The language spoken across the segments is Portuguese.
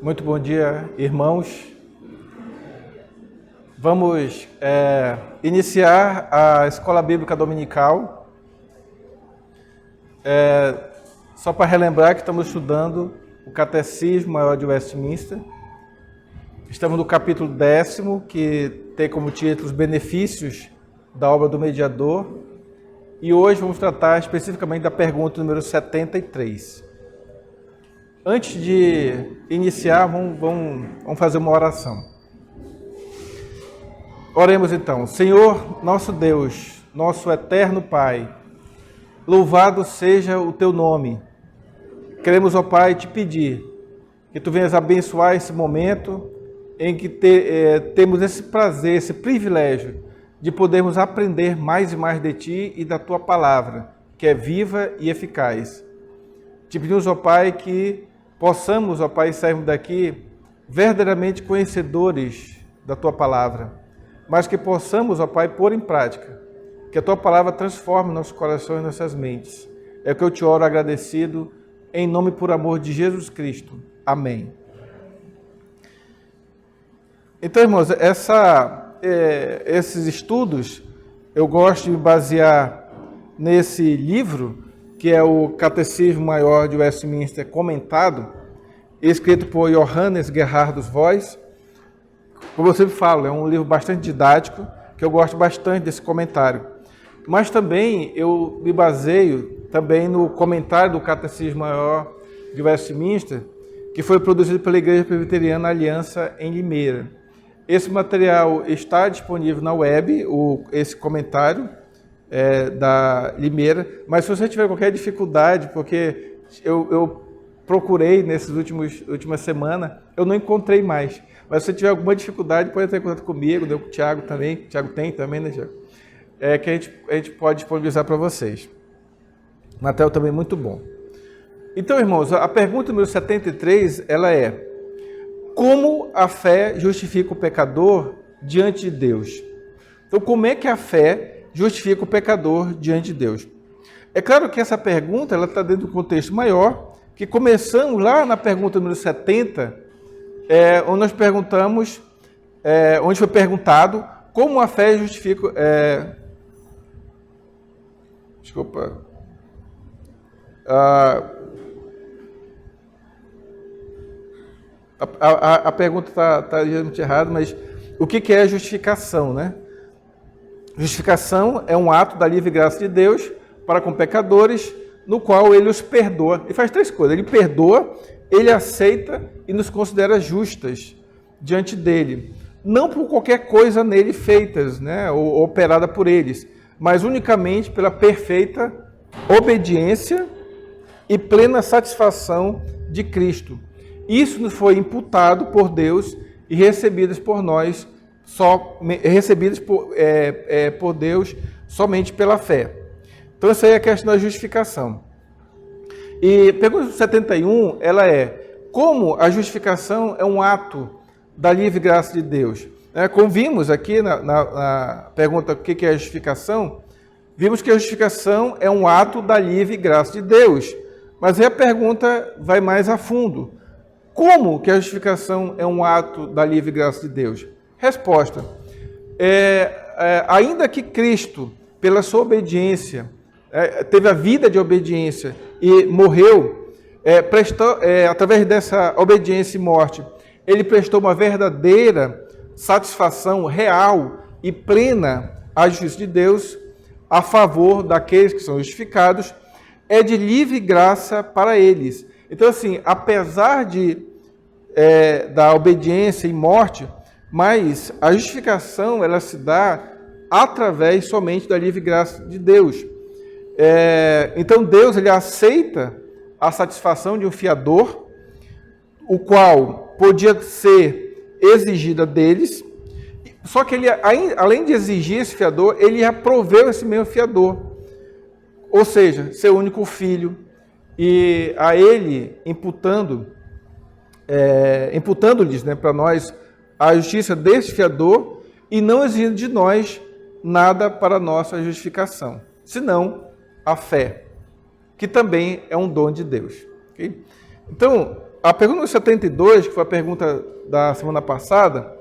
Muito bom dia, irmãos. Vamos iniciar a Escola Bíblica Dominical. Só para relembrar que estamos estudando o Catecismo Maior de Westminster. Estamos no capítulo 10º, que tem como título os benefícios da obra do mediador. E hoje vamos tratar especificamente da pergunta número 73. Antes de iniciar, vamos fazer uma oração. Oremos então. Senhor, nosso Deus, nosso eterno Pai, louvado seja o Teu nome. Queremos, ó Pai, te pedir que Tu venhas abençoar esse momento em que temos esse prazer, esse privilégio de podermos aprender mais e mais de Ti e da Tua palavra, que é viva e eficaz. Te pedimos, ó Pai, que possamos, ó Pai, sairmos daqui verdadeiramente conhecedores da Tua palavra, mas que possamos, ó Pai, pôr em prática, que a Tua palavra transforme nossos corações e nossas mentes. É o que eu te oro agradecido, em nome e por amor de Jesus Cristo. Amém. Então, irmãos, esses estudos, eu gosto de me basear nesse livro, que é o Catecismo Maior de Westminster comentado, escrito por Johannes Gerhardus Voss. Como eu sempre falo, é um livro bastante didático, que eu gosto bastante desse comentário. Mas também eu me baseio também no comentário do Catecismo Maior de Westminster, que foi produzido pela Igreja Presbiteriana Aliança em Limeira. Esse material está disponível na web, esse comentário da Limeira, mas se você tiver qualquer dificuldade, porque eu procurei nessas últimas semanas, eu não encontrei mais. Mas se você tiver alguma dificuldade, pode entrar em contato comigo, com o Tiago também. O Tiago tem também, né, Tiago? Que a gente pode disponibilizar para vocês. Material também muito bom. Então, irmãos, a pergunta número 73, ela é: como a fé justifica o pecador diante de Deus? Então, como é que a fé justifica o pecador diante de Deus? É claro que essa pergunta ela está dentro de um contexto maior, que começamos lá na pergunta número 70, onde nós perguntamos, onde foi perguntado como a fé justifica... A pergunta está ligeiramente errada, mas o que é a justificação, né? Justificação é um ato da livre graça de Deus para com pecadores, no qual Ele os perdoa. Ele faz três coisas: Ele perdoa, Ele aceita e nos considera justas diante dEle. Não por qualquer coisa nele feitas, né, ou operada por eles, mas unicamente pela perfeita obediência e plena satisfação de Cristo. Isso nos foi imputado por Deus e recebidas por nós, recebidas por Deus somente pela fé. Então, essa aí é a questão da justificação. E pergunta 71, ela é: como a justificação é um ato da livre graça de Deus? Como vimos aqui na pergunta o que é a justificação, vimos que a justificação é um ato da livre graça de Deus. Mas aí a pergunta vai mais a fundo: como que a justificação é um ato da livre graça de Deus? Resposta: ainda que Cristo, pela sua obediência, teve a vida de obediência e morreu, através dessa obediência e morte, Ele prestou uma verdadeira satisfação real e plena à justiça de Deus a favor daqueles que são justificados, é de livre graça para eles. Então, assim, apesar da obediência e morte, mas a justificação ela se dá através somente da livre graça de Deus. Então, Deus ele aceita a satisfação de um fiador, o qual podia ser exigida deles, só que ele, além de exigir esse fiador, ele já proveu esse mesmo fiador, ou seja, seu único filho, e a ele imputando-lhes, né, para nós a justiça desse fiador e não exigindo de nós nada para a nossa justificação, senão a fé, que também é um dom de Deus. Okay? Então, a pergunta 72, que foi a pergunta da semana passada,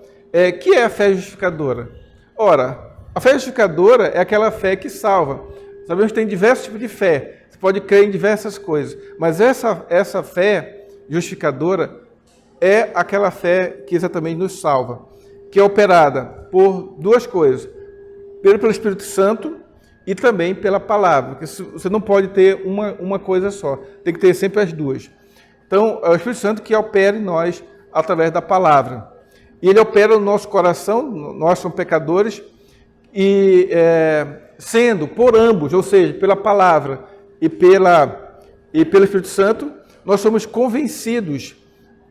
que é a fé justificadora? Ora, a fé justificadora é aquela fé que salva. Sabemos que tem diversos tipos de fé. Você pode crer em diversas coisas, mas essa fé justificadora é aquela fé que exatamente nos salva, que é operada por duas coisas, pelo Espírito Santo e também pela palavra, porque você não pode ter uma coisa só, tem que ter sempre as duas. Então, é o Espírito Santo que opera em nós através da palavra. E ele opera no nosso coração, nós somos pecadores, e sendo por ambos, ou seja, pela palavra e pelo Espírito Santo, nós somos convencidos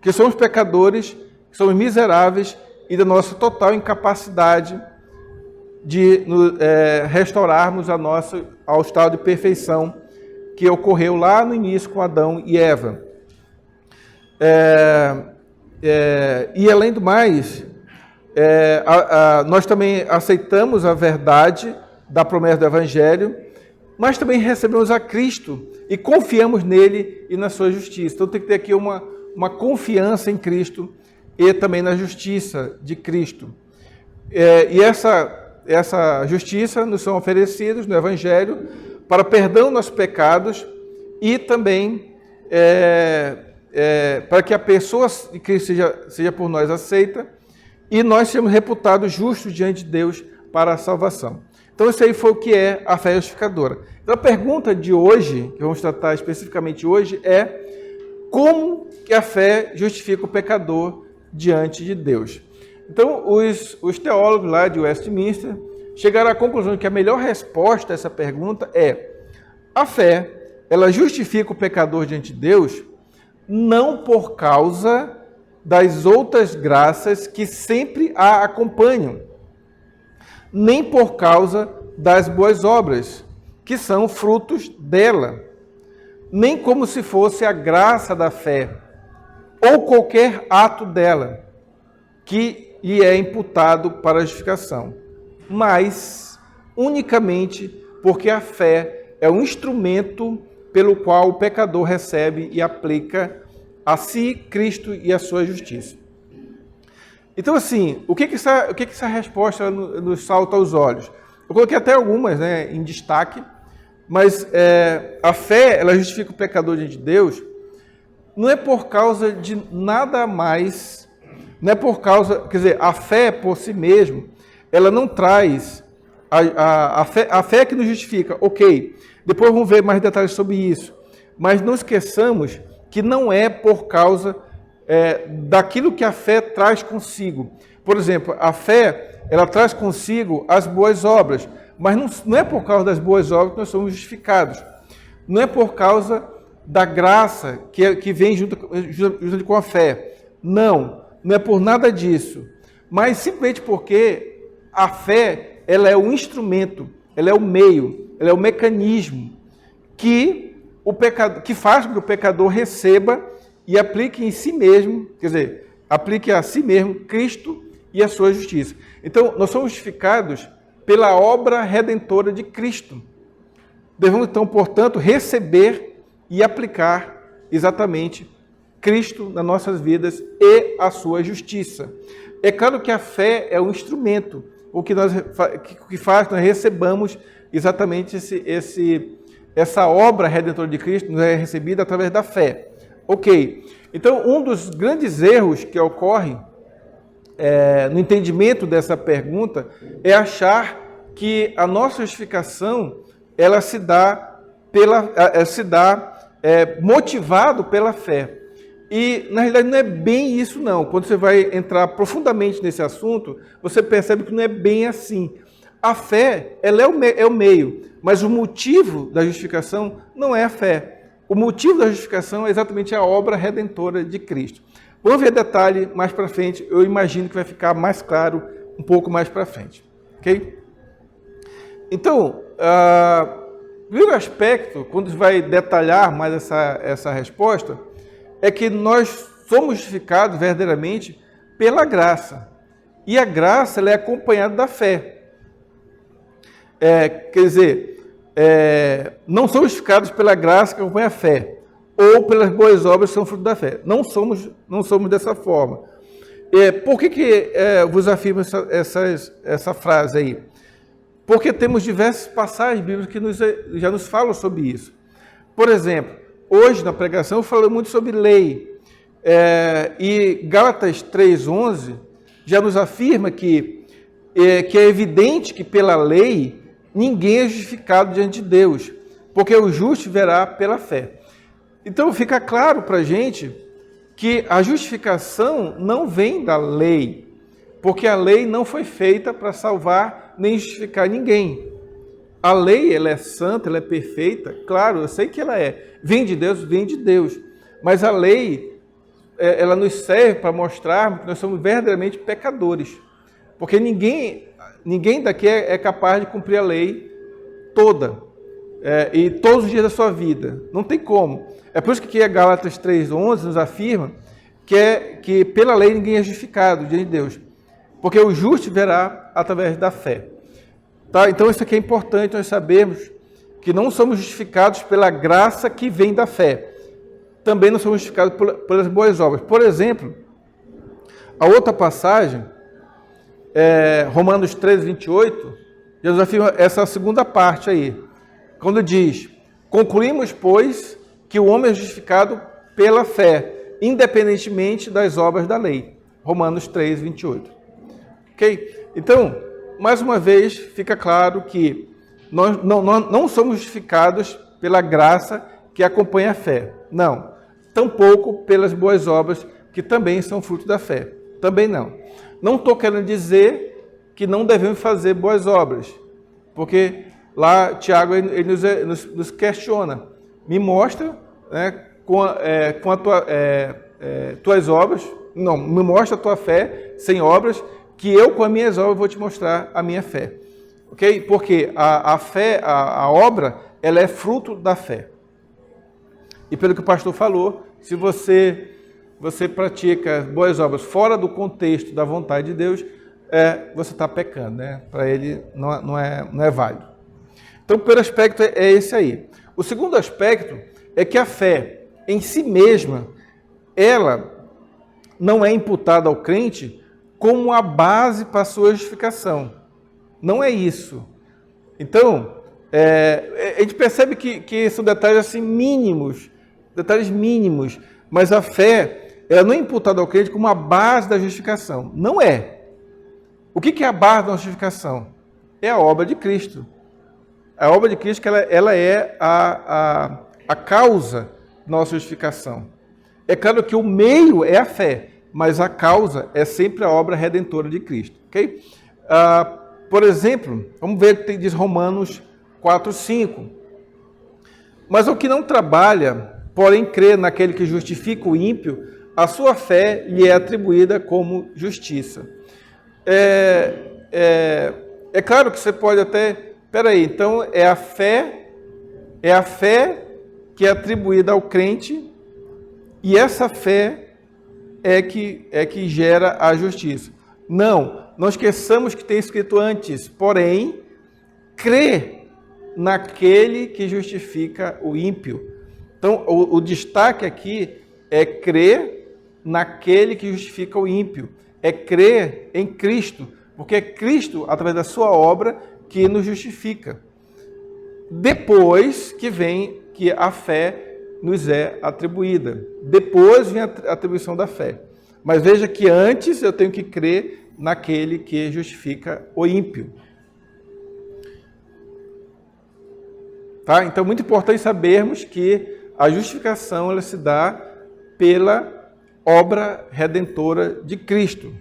que somos pecadores, que somos miseráveis e da nossa total incapacidade de restaurarmos ao estado de perfeição que ocorreu lá no início com Adão e Eva. E além do mais, nós também aceitamos a verdade da promessa do Evangelho, mas também recebemos a Cristo e confiamos nele e na sua justiça. Então tem que ter aqui uma confiança em Cristo e também na justiça de Cristo. E essa justiça nos são oferecidos no Evangelho para perdão dos nossos pecados e também para que a pessoa de Cristo seja por nós aceita e nós sejamos reputados justos diante de Deus para a salvação. Então, isso aí foi o que é a fé justificadora. Então, a pergunta de hoje, que vamos tratar especificamente hoje, é como que a fé justifica o pecador diante de Deus? Então, os teólogos lá de Westminster chegaram à conclusão de que a melhor resposta a essa pergunta é: a fé, ela justifica o pecador diante de Deus não por causa das outras graças que sempre a acompanham, nem por causa das boas obras, que são frutos dela, nem como se fosse a graça da fé, ou qualquer ato dela, que lhe é imputado para a justificação, mas unicamente porque a fé é um instrumento pelo qual o pecador recebe e aplica a si, Cristo e a sua justiça. Então, assim, o que essa resposta nos salta aos olhos? Eu coloquei até algumas, em destaque, mas a fé, ela justifica o pecador diante de Deus, não é por causa de nada mais, não é por causa, quer dizer, a fé por si mesma, ela não traz a fé que nos justifica, ok, depois vamos ver mais detalhes sobre isso, mas não esqueçamos que não é por causa daquilo que a fé traz consigo. Por exemplo, a fé, ela traz consigo as boas obras, mas não é por causa das boas obras que nós somos justificados. Não é por causa da graça que vem junto com a fé. Não é por nada disso. Mas simplesmente porque a fé, ela é o instrumento, ela é o meio, ela é o mecanismo que faz com que o pecador receba e aplique em si mesmo, quer dizer, aplique a si mesmo Cristo e a sua justiça. Então, nós somos justificados pela obra redentora de Cristo. Devemos, então, portanto, receber e aplicar exatamente Cristo nas nossas vidas e a sua justiça. É claro que a fé é um instrumento, o que faz que nós recebamos exatamente essa obra redentora de Cristo nos é recebida através da fé. Ok, então um dos grandes erros que ocorre no entendimento dessa pergunta é achar que a nossa justificação ela se dá motivado pela fé. E, na realidade, não é bem isso, não. Quando você vai entrar profundamente nesse assunto, você percebe que não é bem assim. A fé, ela é o meio, mas o motivo da justificação não é a fé. O motivo da justificação é exatamente a obra redentora de Cristo. Vamos ver detalhe mais para frente. Eu imagino que vai ficar mais claro um pouco mais para frente. Ok? Então, o primeiro aspecto, quando vai detalhar mais essa resposta, é que nós somos justificados verdadeiramente pela graça. E a graça ela é acompanhada da fé. Quer dizer, não somos justificados pela graça que acompanha a fé. ou pelas boas obras que são fruto da fé. Não somos dessa forma. Por que vos afirmo essa frase aí? Porque temos diversas passagens bíblicas que já nos falam sobre isso. Por exemplo, hoje na pregação eu falei muito sobre lei. E Gálatas 3,11 já nos afirma que é evidente que pela lei ninguém é justificado diante de Deus, porque o justo verá pela fé. Então fica claro para a gente que a justificação não vem da lei, porque a lei não foi feita para salvar nem justificar ninguém. A lei, ela é santa, ela é perfeita, claro, eu sei que ela é. Vem de Deus, mas a lei, ela nos serve para mostrar que nós somos verdadeiramente pecadores, porque ninguém daqui é capaz de cumprir a lei toda, e todos os dias da sua vida, não tem como. É por isso que aqui Gálatas 3,11 nos afirma que pela lei ninguém é justificado diante de Deus, porque o justo verá através da fé. Tá? Então isso aqui é importante nós sabermos que não somos justificados pela graça que vem da fé, também não somos justificados pelas boas obras. Por exemplo, a outra passagem, Romanos 13:28, Jesus afirma essa segunda parte aí, quando diz: concluímos, pois, que o homem é justificado pela fé, independentemente das obras da lei. Romanos 3:28. Ok? Então, mais uma vez, fica claro que nós não somos justificados pela graça que acompanha a fé. Não. Tampouco pelas boas obras, que também são fruto da fé. Também não. Não estou querendo dizer que não devemos fazer boas obras, porque lá Tiago ele nos questiona. Me mostra, né, com tuas obras, não, me mostra a tua fé sem obras, que eu com as minhas obras vou te mostrar a minha fé. Ok? Porque a fé, a obra, ela é fruto da fé. E pelo que o pastor falou, se você pratica boas obras fora do contexto da vontade de Deus, você está pecando, né? Para ele não é válido. Então, o primeiro aspecto é esse aí. O segundo aspecto é que a fé em si mesma, ela não é imputada ao crente como a base para a sua justificação. Não é isso. Então, a gente percebe que são detalhes assim mínimos, mas a fé, ela não é imputada ao crente como a base da justificação. Não é. O que é a base da justificação? É a obra de Cristo. A obra de Cristo, ela é a causa da nossa justificação. É claro que o meio é a fé, mas a causa é sempre a obra redentora de Cristo. Ok? Por exemplo, vamos ver o que diz Romanos 4:5. Mas o que não trabalha, porém crê naquele que justifica o ímpio, a sua fé lhe é atribuída como justiça. É claro que você pode até... Peraí, então é a fé que é atribuída ao crente, e essa fé é que gera a justiça. Não esqueçamos que tem escrito antes, porém, crê naquele que justifica o ímpio. Então, o destaque aqui é crer naquele que justifica o ímpio. É crer em Cristo, porque é Cristo, através da sua obra, que nos justifica. Depois que vem que a fé nos é atribuída. Depois vem a atribuição da fé. Mas veja que antes eu tenho que crer naquele que justifica o ímpio. Tá? Então, é muito importante sabermos que a justificação ela se dá pela obra redentora de Cristo.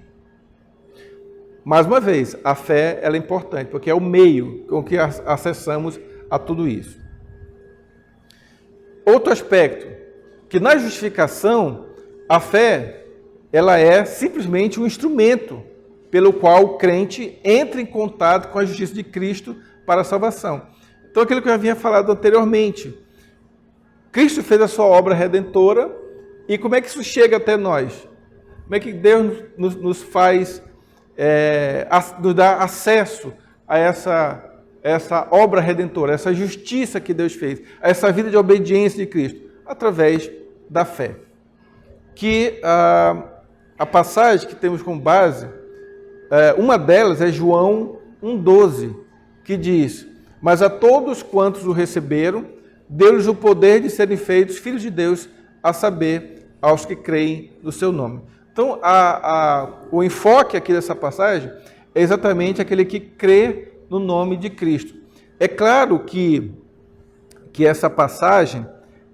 Mais uma vez, a fé ela é importante, porque é o meio com que acessamos a tudo isso. Outro aspecto, que na justificação, a fé ela é simplesmente um instrumento pelo qual o crente entra em contato com a justiça de Cristo para a salvação. Então, aquilo que eu já havia falado anteriormente, Cristo fez a sua obra redentora, e como é que isso chega até nós? Como é que Deus nos faz, nos dá acesso a essa obra redentora, essa justiça que Deus fez, a essa vida de obediência de Cristo? através da fé. Que a passagem que temos como base, uma delas é João 1,12, que diz: mas a todos quantos o receberam, deu-lhes o poder de serem feitos filhos de Deus, a saber, aos que creem no seu nome. Então, o enfoque aqui dessa passagem é exatamente aquele que crê no nome de Cristo. É claro que essa passagem,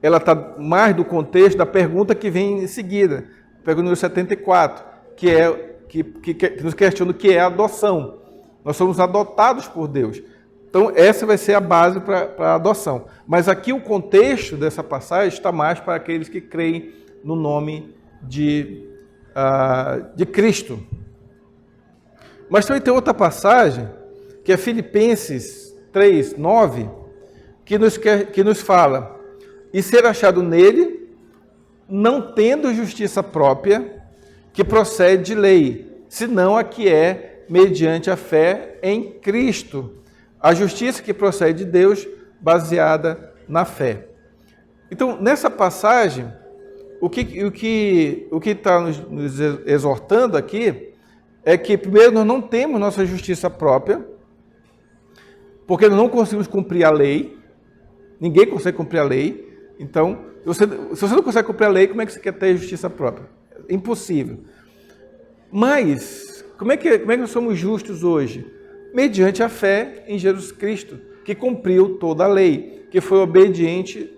ela está mais do contexto da pergunta que vem em seguida, pergunta número 74, que nos questiona o que é adoção. Nós somos adotados por Deus. Então, essa vai ser a base para a adoção. Mas aqui o contexto dessa passagem está mais para aqueles que creem no nome de Cristo. Mas também tem outra passagem, que é Filipenses 3:9, que nos fala: e ser achado nele, não tendo justiça própria, que procede de lei, senão a que é mediante a fé em Cristo. A justiça que procede de Deus, baseada na fé. Então, nessa passagem, o que está nos exortando aqui é que, primeiro, nós não temos nossa justiça própria, porque nós não conseguimos cumprir a lei. Ninguém consegue cumprir a lei. Então, se você não consegue cumprir a lei, como é que você quer ter justiça própria? Impossível. Mas, como é que nós somos justos hoje? Mediante a fé em Jesus Cristo, que cumpriu toda a lei, que foi obediente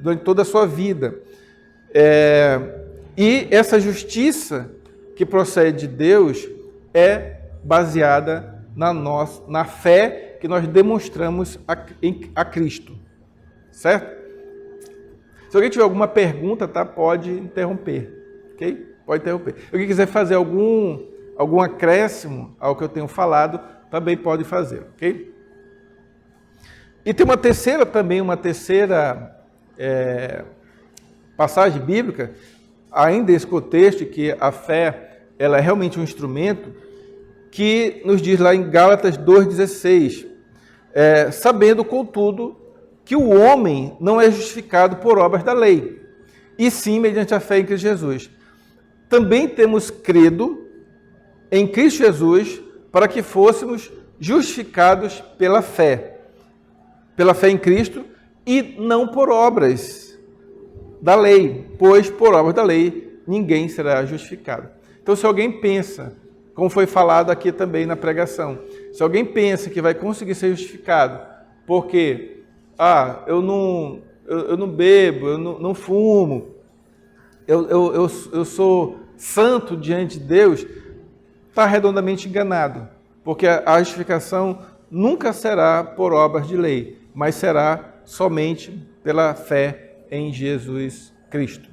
durante toda a sua vida. E essa justiça que procede de Deus é baseada na fé que nós demonstramos a Cristo. Certo? Se alguém tiver alguma pergunta, tá, pode interromper. Ok? Pode interromper. Se alguém quiser fazer algum acréscimo ao que eu tenho falado, também pode fazer, ok? E tem uma terceira passagem bíblica, ainda nesse contexto, que a fé ela é realmente um instrumento, que nos diz lá em Gálatas 2,16, sabendo, contudo, que o homem não é justificado por obras da lei, e sim mediante a fé em Cristo Jesus. Também temos crido em Cristo Jesus, para que fôssemos justificados pela fé em Cristo, e não por obras da lei, pois por obras da lei ninguém será justificado. Então, se alguém pensa, como foi falado aqui também na pregação, se alguém pensa que vai conseguir ser justificado porque eu não bebo, eu não fumo, eu sou santo diante de Deus, está redondamente enganado, porque a justificação nunca será por obras de lei, mas será somente pela fé em Jesus Cristo.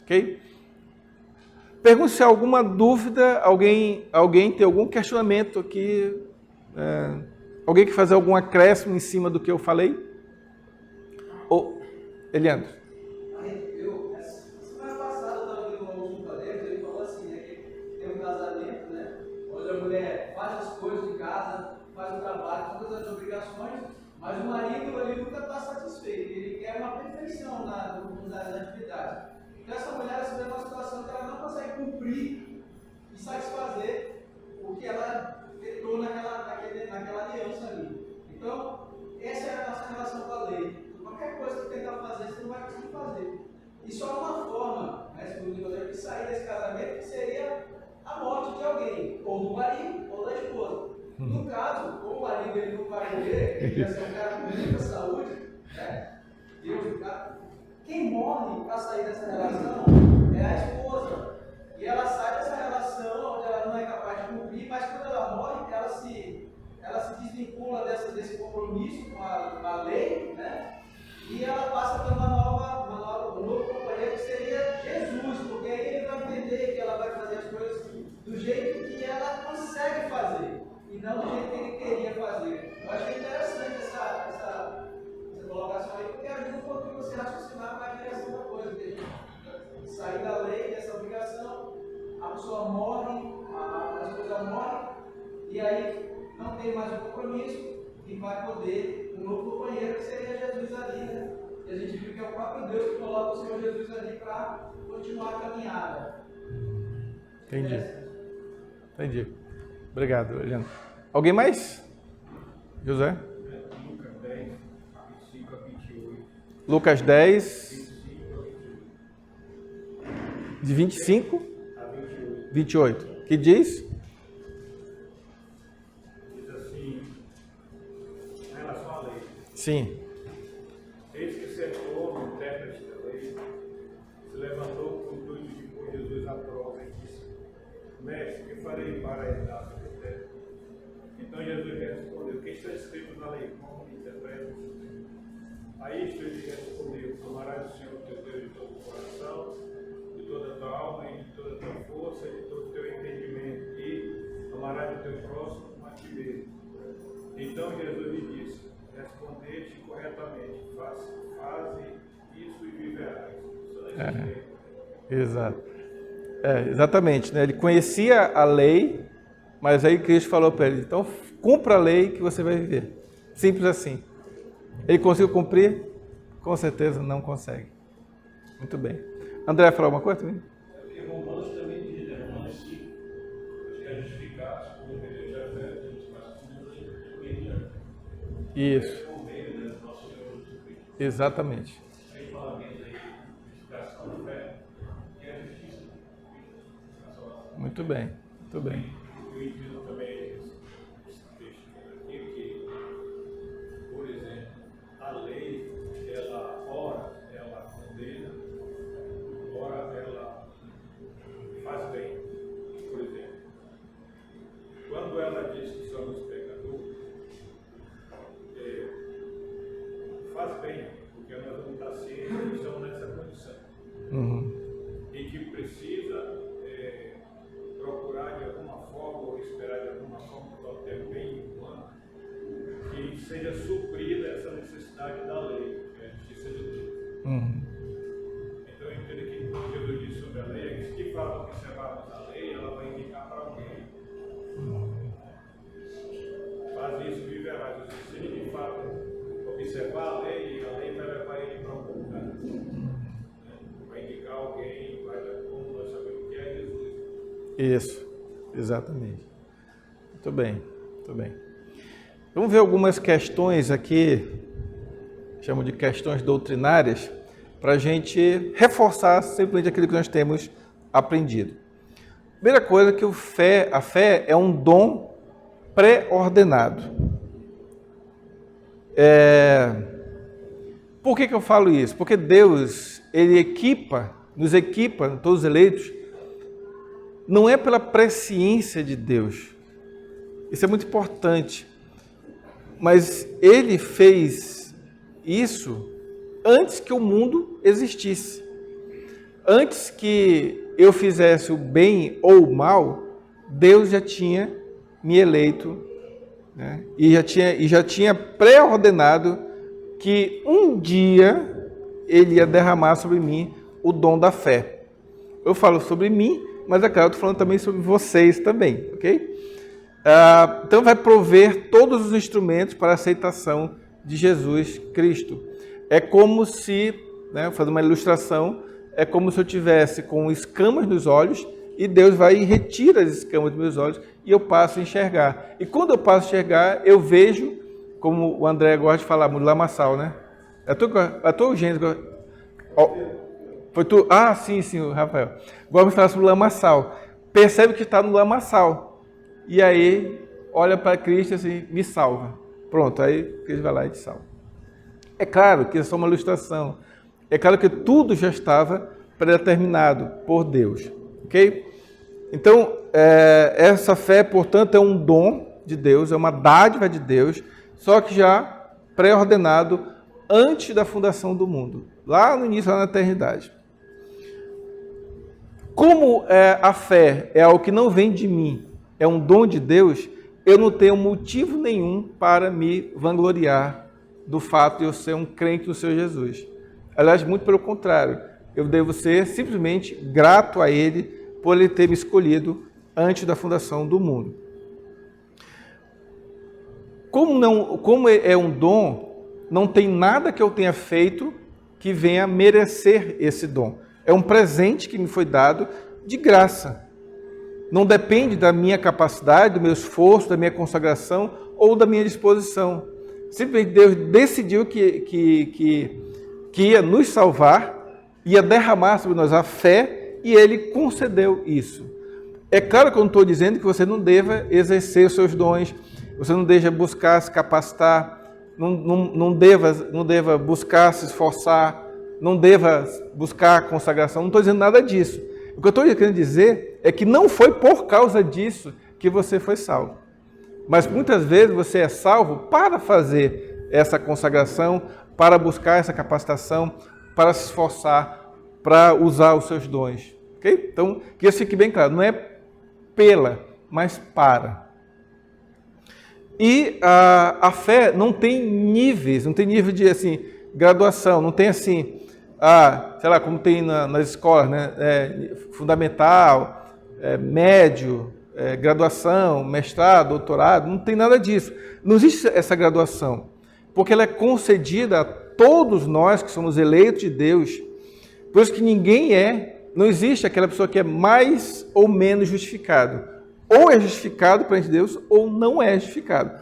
Ok? Pergunto se há alguma dúvida, alguém tem algum questionamento aqui, alguém quer fazer algum acréscimo em cima do que eu falei? Eliandro. Semana passada eu estava vendo alguns companheiros, ele falou assim, que tem um casamento, né, onde a mulher faz as coisas de casa, faz o trabalho, todas as obrigações, mas o marido ali nunca está satisfeito, ele quer uma perfeição nas atividades. Então essa mulher se vê numa situação que ela não consegue cumprir e satisfazer o que ela tentou naquela aliança ali. Então, essa é a nossa relação com a lei. Qualquer coisa que tentar fazer, você não vai conseguir fazer. E só há uma forma, segundo Nicodemus, de sair desse casamento, que seria a morte de alguém, ou do marido, ou da esposa. No caso, como o marido ele não vai morrer, ele vai ser um cara com muita saúde, né? Quem morre para sair dessa relação é a esposa. E ela sai dessa relação onde ela não é capaz de cumprir, mas quando ela morre, ela se desvincula desse compromisso com a lei, né? E ela passa a ter um novo companheiro que seria Jesus, porque aí ele vai entender que ela vai fazer as coisas do jeito que ela consegue fazer, e não do jeito que ele queria fazer. Eu achei interessante essa colocação aí, porque ajuda um pouquinho você a raciocinar na direção da coisa, sair da lei, dessa obrigação, a pessoa morre, a esposa morre, e aí não tem mais um compromisso, e vai poder um novo companheiro que seria Jesus ali, né? e a gente viu que é o próprio Deus que coloca o Senhor Jesus ali para continuar a caminhada. Entendi. Entendi. Obrigado, Eliana. Alguém mais? José? Lucas 10, 25 a 28. Lucas 10, de 25 A 28. 28. Que diz? Diz assim, em relação à lei. Sim. Eis que certo homem, intérprete da lei, se levantou com o intuito de pôr Jesus à prova e disse: Mestre, que farei para herdar o eterno? Então Jesus respondeu: O que está escrito na lei? Como interpreta? A isto ele respondeu: Amarás o Senhor teu Deus de todo o coração, de toda a tua alma e de toda a tua força, e de todo o teu entendimento, e amarás o teu próximo como a ti mesmo. Então Jesus lhe disse: Respondeste corretamente, faze isso e viverás. Exato. Exatamente, né? Ele conhecia a lei, mas aí Cristo falou para ele: então cumpra a lei que você vai viver. Simples assim. Ele conseguiu cumprir? Com certeza não consegue. Muito bem. André, vai falar alguma coisa também? Em Romanos também diz, né? Romanos 5, os que é justificados por meio da fé, justificados por meio Isso. por meio do nosso Senhor Jesus Cristo. Exatamente. Aí fala mesmo aí, justificação da fé, que é a justiça. Muito bem. Muito bem. Eu entendo também esse texto aqui, que, por exemplo, a lei, ora ela condena, ora ela faz bem. Por exemplo, quando ela diz que somos pecadores, faz bem, porque nós vamos estar cientes que estamos nessa condição. E que precisa procurar de alguma forma, ou esperar de alguma forma, para ter bem humano, que seja suprida essa necessidade da lei, que é a justiça de Deus. Então eu entendo que o que Jesus disse sobre a lei é que se de fato observarmos a lei, ela vai indicar para alguém. Faz isso, viverá. Se ele de fato observar a lei vai levar ele para algum lugar. Vai indicar alguém, vai dar como nós sabemos que é Jesus. Isso. Exatamente. Muito bem. Muito bem. Vamos ver algumas questões aqui, chamo de questões doutrinárias, para a gente reforçar simplesmente aquilo que nós temos aprendido. Primeira coisa que a fé é um dom pré-ordenado. Por que eu falo isso? Porque Deus, Ele nos equipa, todos os eleitos, não é pela presciência de Deus. Isso é muito importante. Mas Ele fez isso antes que o mundo existisse. Antes que eu fizesse o bem ou o mal, Deus já tinha me eleito, né? E já tinha pré-ordenado que um dia Ele ia derramar sobre mim o dom da fé. Eu falo sobre mim, mas é claro, eu estou falando também sobre vocês também, ok? Então vai prover todos os instrumentos para a aceitação de Jesus Cristo. É como se, né, fazendo uma ilustração, é como se eu tivesse com escamas nos olhos e Deus vai e retira as escamas dos meus olhos e eu passo a enxergar. E quando eu passo a enxergar, eu vejo, como o André gosta de falar, muito lamaçal, né? É a tua urgência. Foi tu? Ah, sim, Rafael. Gosta de falar sobre lamaçal. Percebe que está no lamaçal. E aí, olha para Cristo assim, me salva. Pronto, aí Cristo vai lá e te salva. É claro que é só uma ilustração. É claro que tudo já estava predeterminado por Deus. Ok? Então, essa fé, portanto, é um dom de Deus, é uma dádiva de Deus, só que já pré-ordenado antes da fundação do mundo. Lá no início, lá na eternidade. Como a fé é algo que não vem de mim, é um dom de Deus, eu não tenho motivo nenhum para me vangloriar do fato de eu ser um crente no Senhor Jesus. Aliás, muito pelo contrário, eu devo ser simplesmente grato a Ele por Ele ter me escolhido antes da fundação do mundo. Como é um dom, não tem nada que eu tenha feito que venha merecer esse dom. É um presente que me foi dado de graça. Não depende da minha capacidade, do meu esforço, da minha consagração ou da minha disposição. Simplesmente Deus decidiu que ia nos salvar, ia derramar sobre nós a fé e Ele concedeu isso. É claro que eu não estou dizendo que você não deva exercer os seus dons, você não deva buscar se capacitar, não deva buscar se esforçar, não deva buscar consagração, não estou dizendo nada disso. O que eu estou querendo dizer é que não foi por causa disso que você foi salvo. Mas muitas vezes você é salvo para fazer essa consagração, para buscar essa capacitação, para se esforçar, para usar os seus dons. Okay? Então, que isso fique bem claro, não é pela, mas para. E a fé não tem níveis, não tem nível de assim, graduação, não tem assim, sei lá, como tem nas escolas, né? Fundamental, médio, graduação, mestrado, doutorado, não tem nada disso. Não existe essa graduação, porque ela é concedida a todos nós que somos eleitos de Deus, por isso que não existe aquela pessoa que é mais ou menos justificado. Ou é justificado perante Deus, ou não é justificado.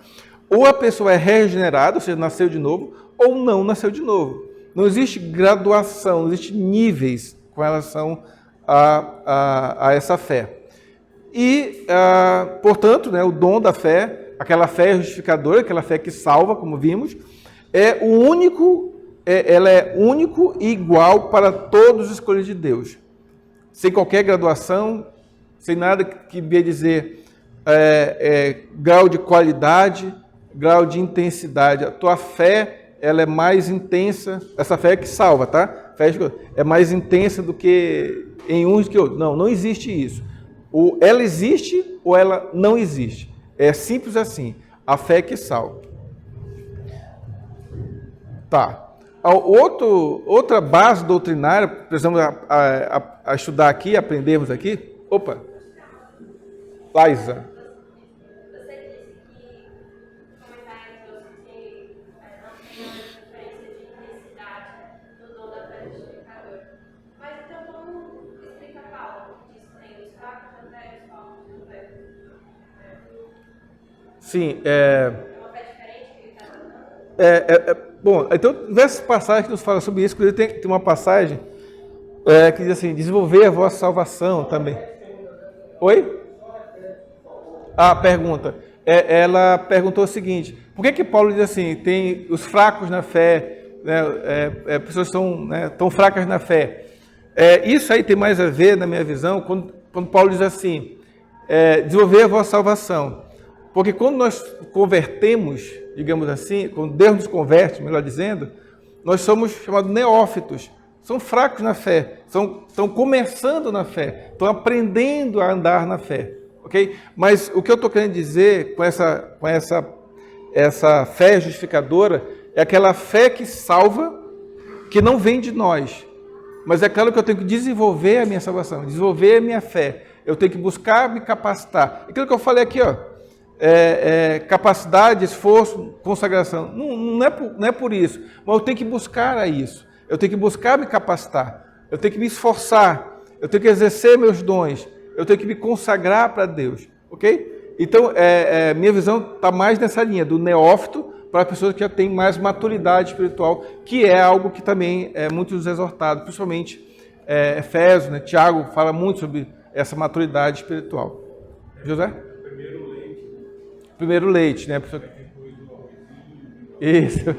Ou a pessoa é regenerada, ou seja, nasceu de novo, ou não nasceu de novo. Não existe graduação, não existe níveis com relação a essa fé. E, portanto, né, o dom da fé, aquela fé justificadora, aquela fé que salva, como vimos, ela é único e igual para todos os escolhidos de Deus. Sem qualquer graduação, sem nada que venha dizer grau de qualidade, grau de intensidade. A tua fé, ela é mais intensa, essa fé é que salva, tá? Fé é mais intensa do que em uns que outros. Não existe isso. Ou ela existe ou ela não existe. É simples assim. A fé é que salva. Tá. Outra base doutrinária, precisamos a estudar aqui, aprendermos aqui. Opa! Liza. Você disse que comentários que não tem uma diferença de intensidade no dom da fé justificadora. Mas então vamos explicar Paulo, que diz que tem os fracos na fé e os fortes na fé. Sim, É uma fé diferente que ele está dando? Bom, então, diversas passagens que nos falam sobre isso, inclusive tem uma passagem que diz assim, desenvolver a vossa salvação também. Oi? Pergunta. Ela perguntou o seguinte, por que Paulo diz assim, tem os fracos na fé, né, pessoas são tão fracas na fé. Isso aí tem mais a ver, na minha visão, quando Paulo diz assim, desenvolver a vossa salvação. Porque quando nós convertemos, digamos assim, quando Deus nos converte, melhor dizendo, nós somos chamados neófitos, são fracos na fé, estão começando na fé, estão aprendendo a andar na fé, ok? Mas o que eu estou querendo dizer com essa fé justificadora é aquela fé que salva, que não vem de nós, mas é claro que eu tenho que desenvolver a minha salvação, desenvolver a minha fé, eu tenho que buscar me capacitar. Aquilo que eu falei aqui, capacidade, esforço, consagração. Não é por isso, mas eu tenho que buscar a isso. Eu tenho que buscar me capacitar. Eu tenho que me esforçar. Eu tenho que exercer meus dons. Eu tenho que me consagrar para Deus. Ok? Então, minha visão está mais nessa linha do neófito para pessoas que já têm mais maturidade espiritual, que é algo que também é muito exortado, principalmente Efésios, né? Tiago fala muito sobre essa maturidade espiritual. José? Primeiro leite, né? Isso.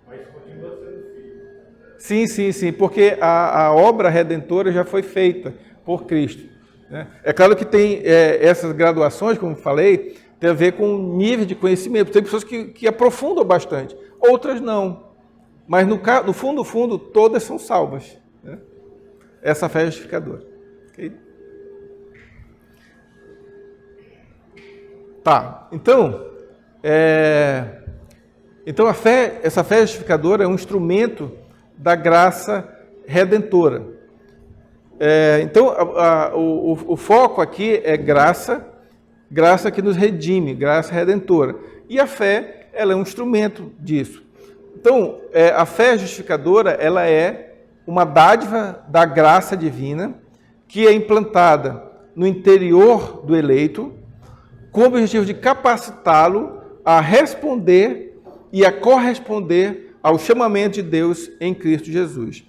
Mas continua sendo filho. Sim, porque a obra redentora já foi feita por Cristo. Né? É claro que tem essas graduações, como falei, tem a ver com o nível de conhecimento. Tem pessoas que aprofundam bastante, outras não. Mas no fundo, todas são salvas. Né? Essa fé é justificadora. Okay? Tá, então essa fé justificadora é um instrumento da graça redentora. Então, o foco aqui é graça que nos redime, graça redentora. E a fé, ela é um instrumento disso. Então, a fé justificadora, ela é uma dádiva da graça divina que é implantada no interior do eleito com o objetivo de capacitá-lo a responder e a corresponder ao chamamento de Deus em Cristo Jesus.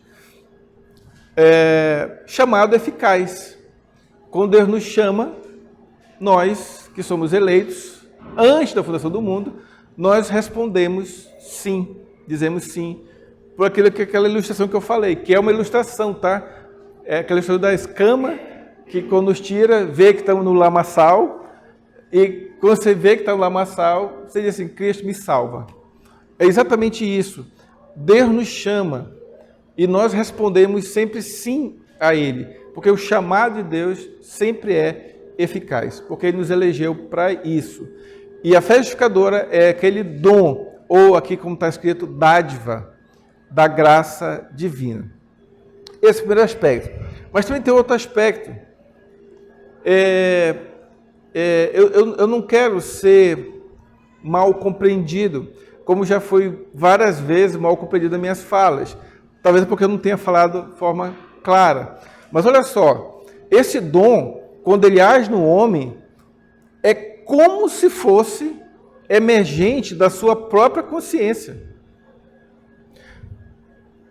Chamado eficaz. Quando Deus nos chama, nós que somos eleitos, antes da fundação do mundo, nós respondemos sim, dizemos sim, por aquela ilustração que eu falei, que é uma ilustração, tá? É aquela ilustração da escama, que quando nos tira, vê que estamos no lamaçal, e quando você vê que está no lamaçal, você diz assim, Cristo me salva. É exatamente isso. Deus nos chama, e nós respondemos sempre sim a Ele, porque o chamado de Deus sempre é eficaz, porque Ele nos elegeu para isso. E a fé justificadora é aquele dom, ou aqui como está escrito, dádiva da graça divina. Esse é o primeiro aspecto. Mas também tem outro aspecto. Eu não quero ser mal compreendido, como já fui várias vezes mal compreendido nas minhas falas. Talvez porque eu não tenha falado de forma clara. Mas olha só, esse dom, quando ele age no homem, é como se fosse emergente da sua própria consciência,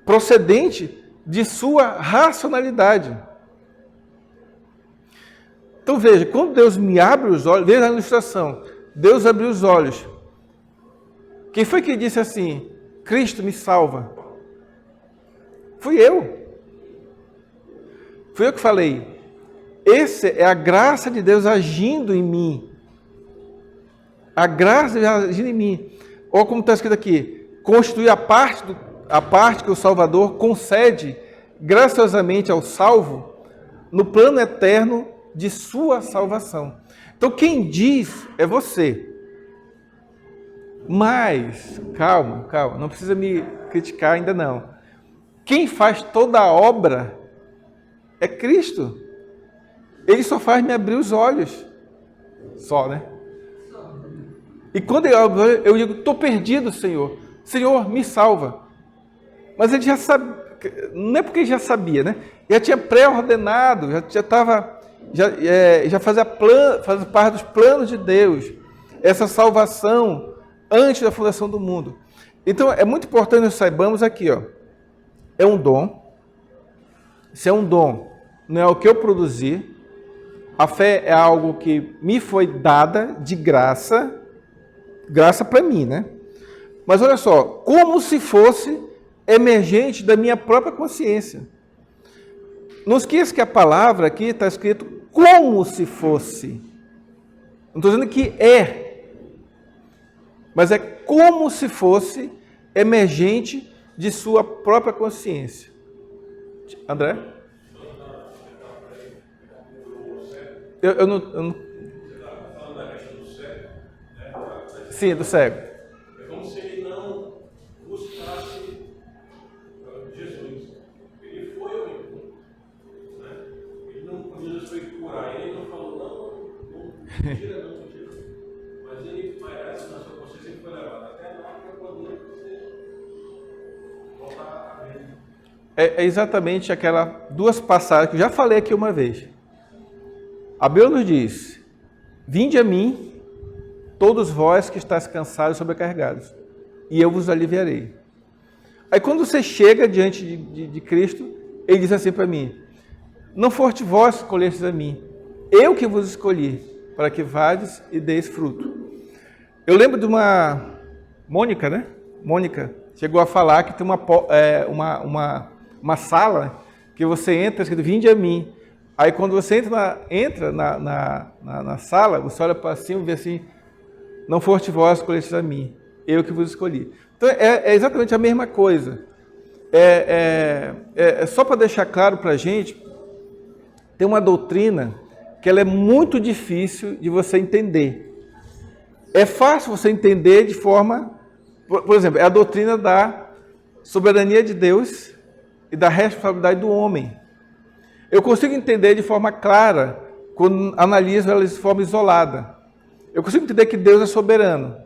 procedente de sua racionalidade. Então veja, quando Deus me abre os olhos, veja a ilustração, Deus abriu os olhos. Quem foi que disse assim, Cristo me salva? Fui eu. Fui eu que falei. Essa é a graça de Deus agindo em mim. A graça de Deus agindo em mim. Ou como está escrito aqui, constituir a parte que o Salvador concede graciosamente ao salvo no plano eterno de sua salvação. Então quem diz é você. Mas, calma, não precisa me criticar ainda não. Quem faz toda a obra é Cristo. Ele só faz me abrir os olhos. Só, né? E quando eu digo, estou perdido, Senhor. Senhor, me salva. Mas ele já sabia, não é porque ele já sabia, né? Já tinha pré-ordenado, já fazia parte dos planos de Deus, essa salvação antes da fundação do mundo. Então, é muito importante nós saibamos aqui, ó, é um dom, se é um dom, não é o que eu produzi, a fé é algo que me foi dada de graça para mim, né? Mas olha só, como se fosse emergente da minha própria consciência. Não esqueça que a palavra aqui está escrito como se fosse. Não estou dizendo que é, mas é como se fosse emergente de sua própria consciência. André? Eu não... Você está falando da questão do cego, né? Sim, do cego. É como se ele não buscasse Jesus. Ele foi ao encontro, né? Ele não, quando Jesus foi curar, ele não falou, não tira. Mas ele parece, na sua consciência, ele foi levado até lá para poder voltar a ver. É exatamente aquelas duas passagens que eu já falei aqui uma vez. A Bíblia nos diz, vinde a mim, todos vós que estáis cansados e sobrecarregados, e eu vos aliviarei. Aí quando você chega diante de Cristo, ele diz assim para mim, não foste vós que escolhestes a mim, eu que vos escolhi, para que vades e deis fruto. Eu lembro de uma Mônica, né? Mônica chegou a falar que tem uma sala que você entra, escrito, vinde a mim. Aí quando você entra na sala, você olha para cima e vê assim, não foste vós que escolhestes a mim, eu que vos escolhi. Então é exatamente a mesma coisa. Só para deixar claro para a gente, tem uma doutrina que ela é muito difícil de você entender. É fácil você entender de forma... Por exemplo, é a doutrina da soberania de Deus e da responsabilidade do homem. Eu consigo entender de forma clara quando analiso elas de forma isolada. Eu consigo entender que Deus é soberano.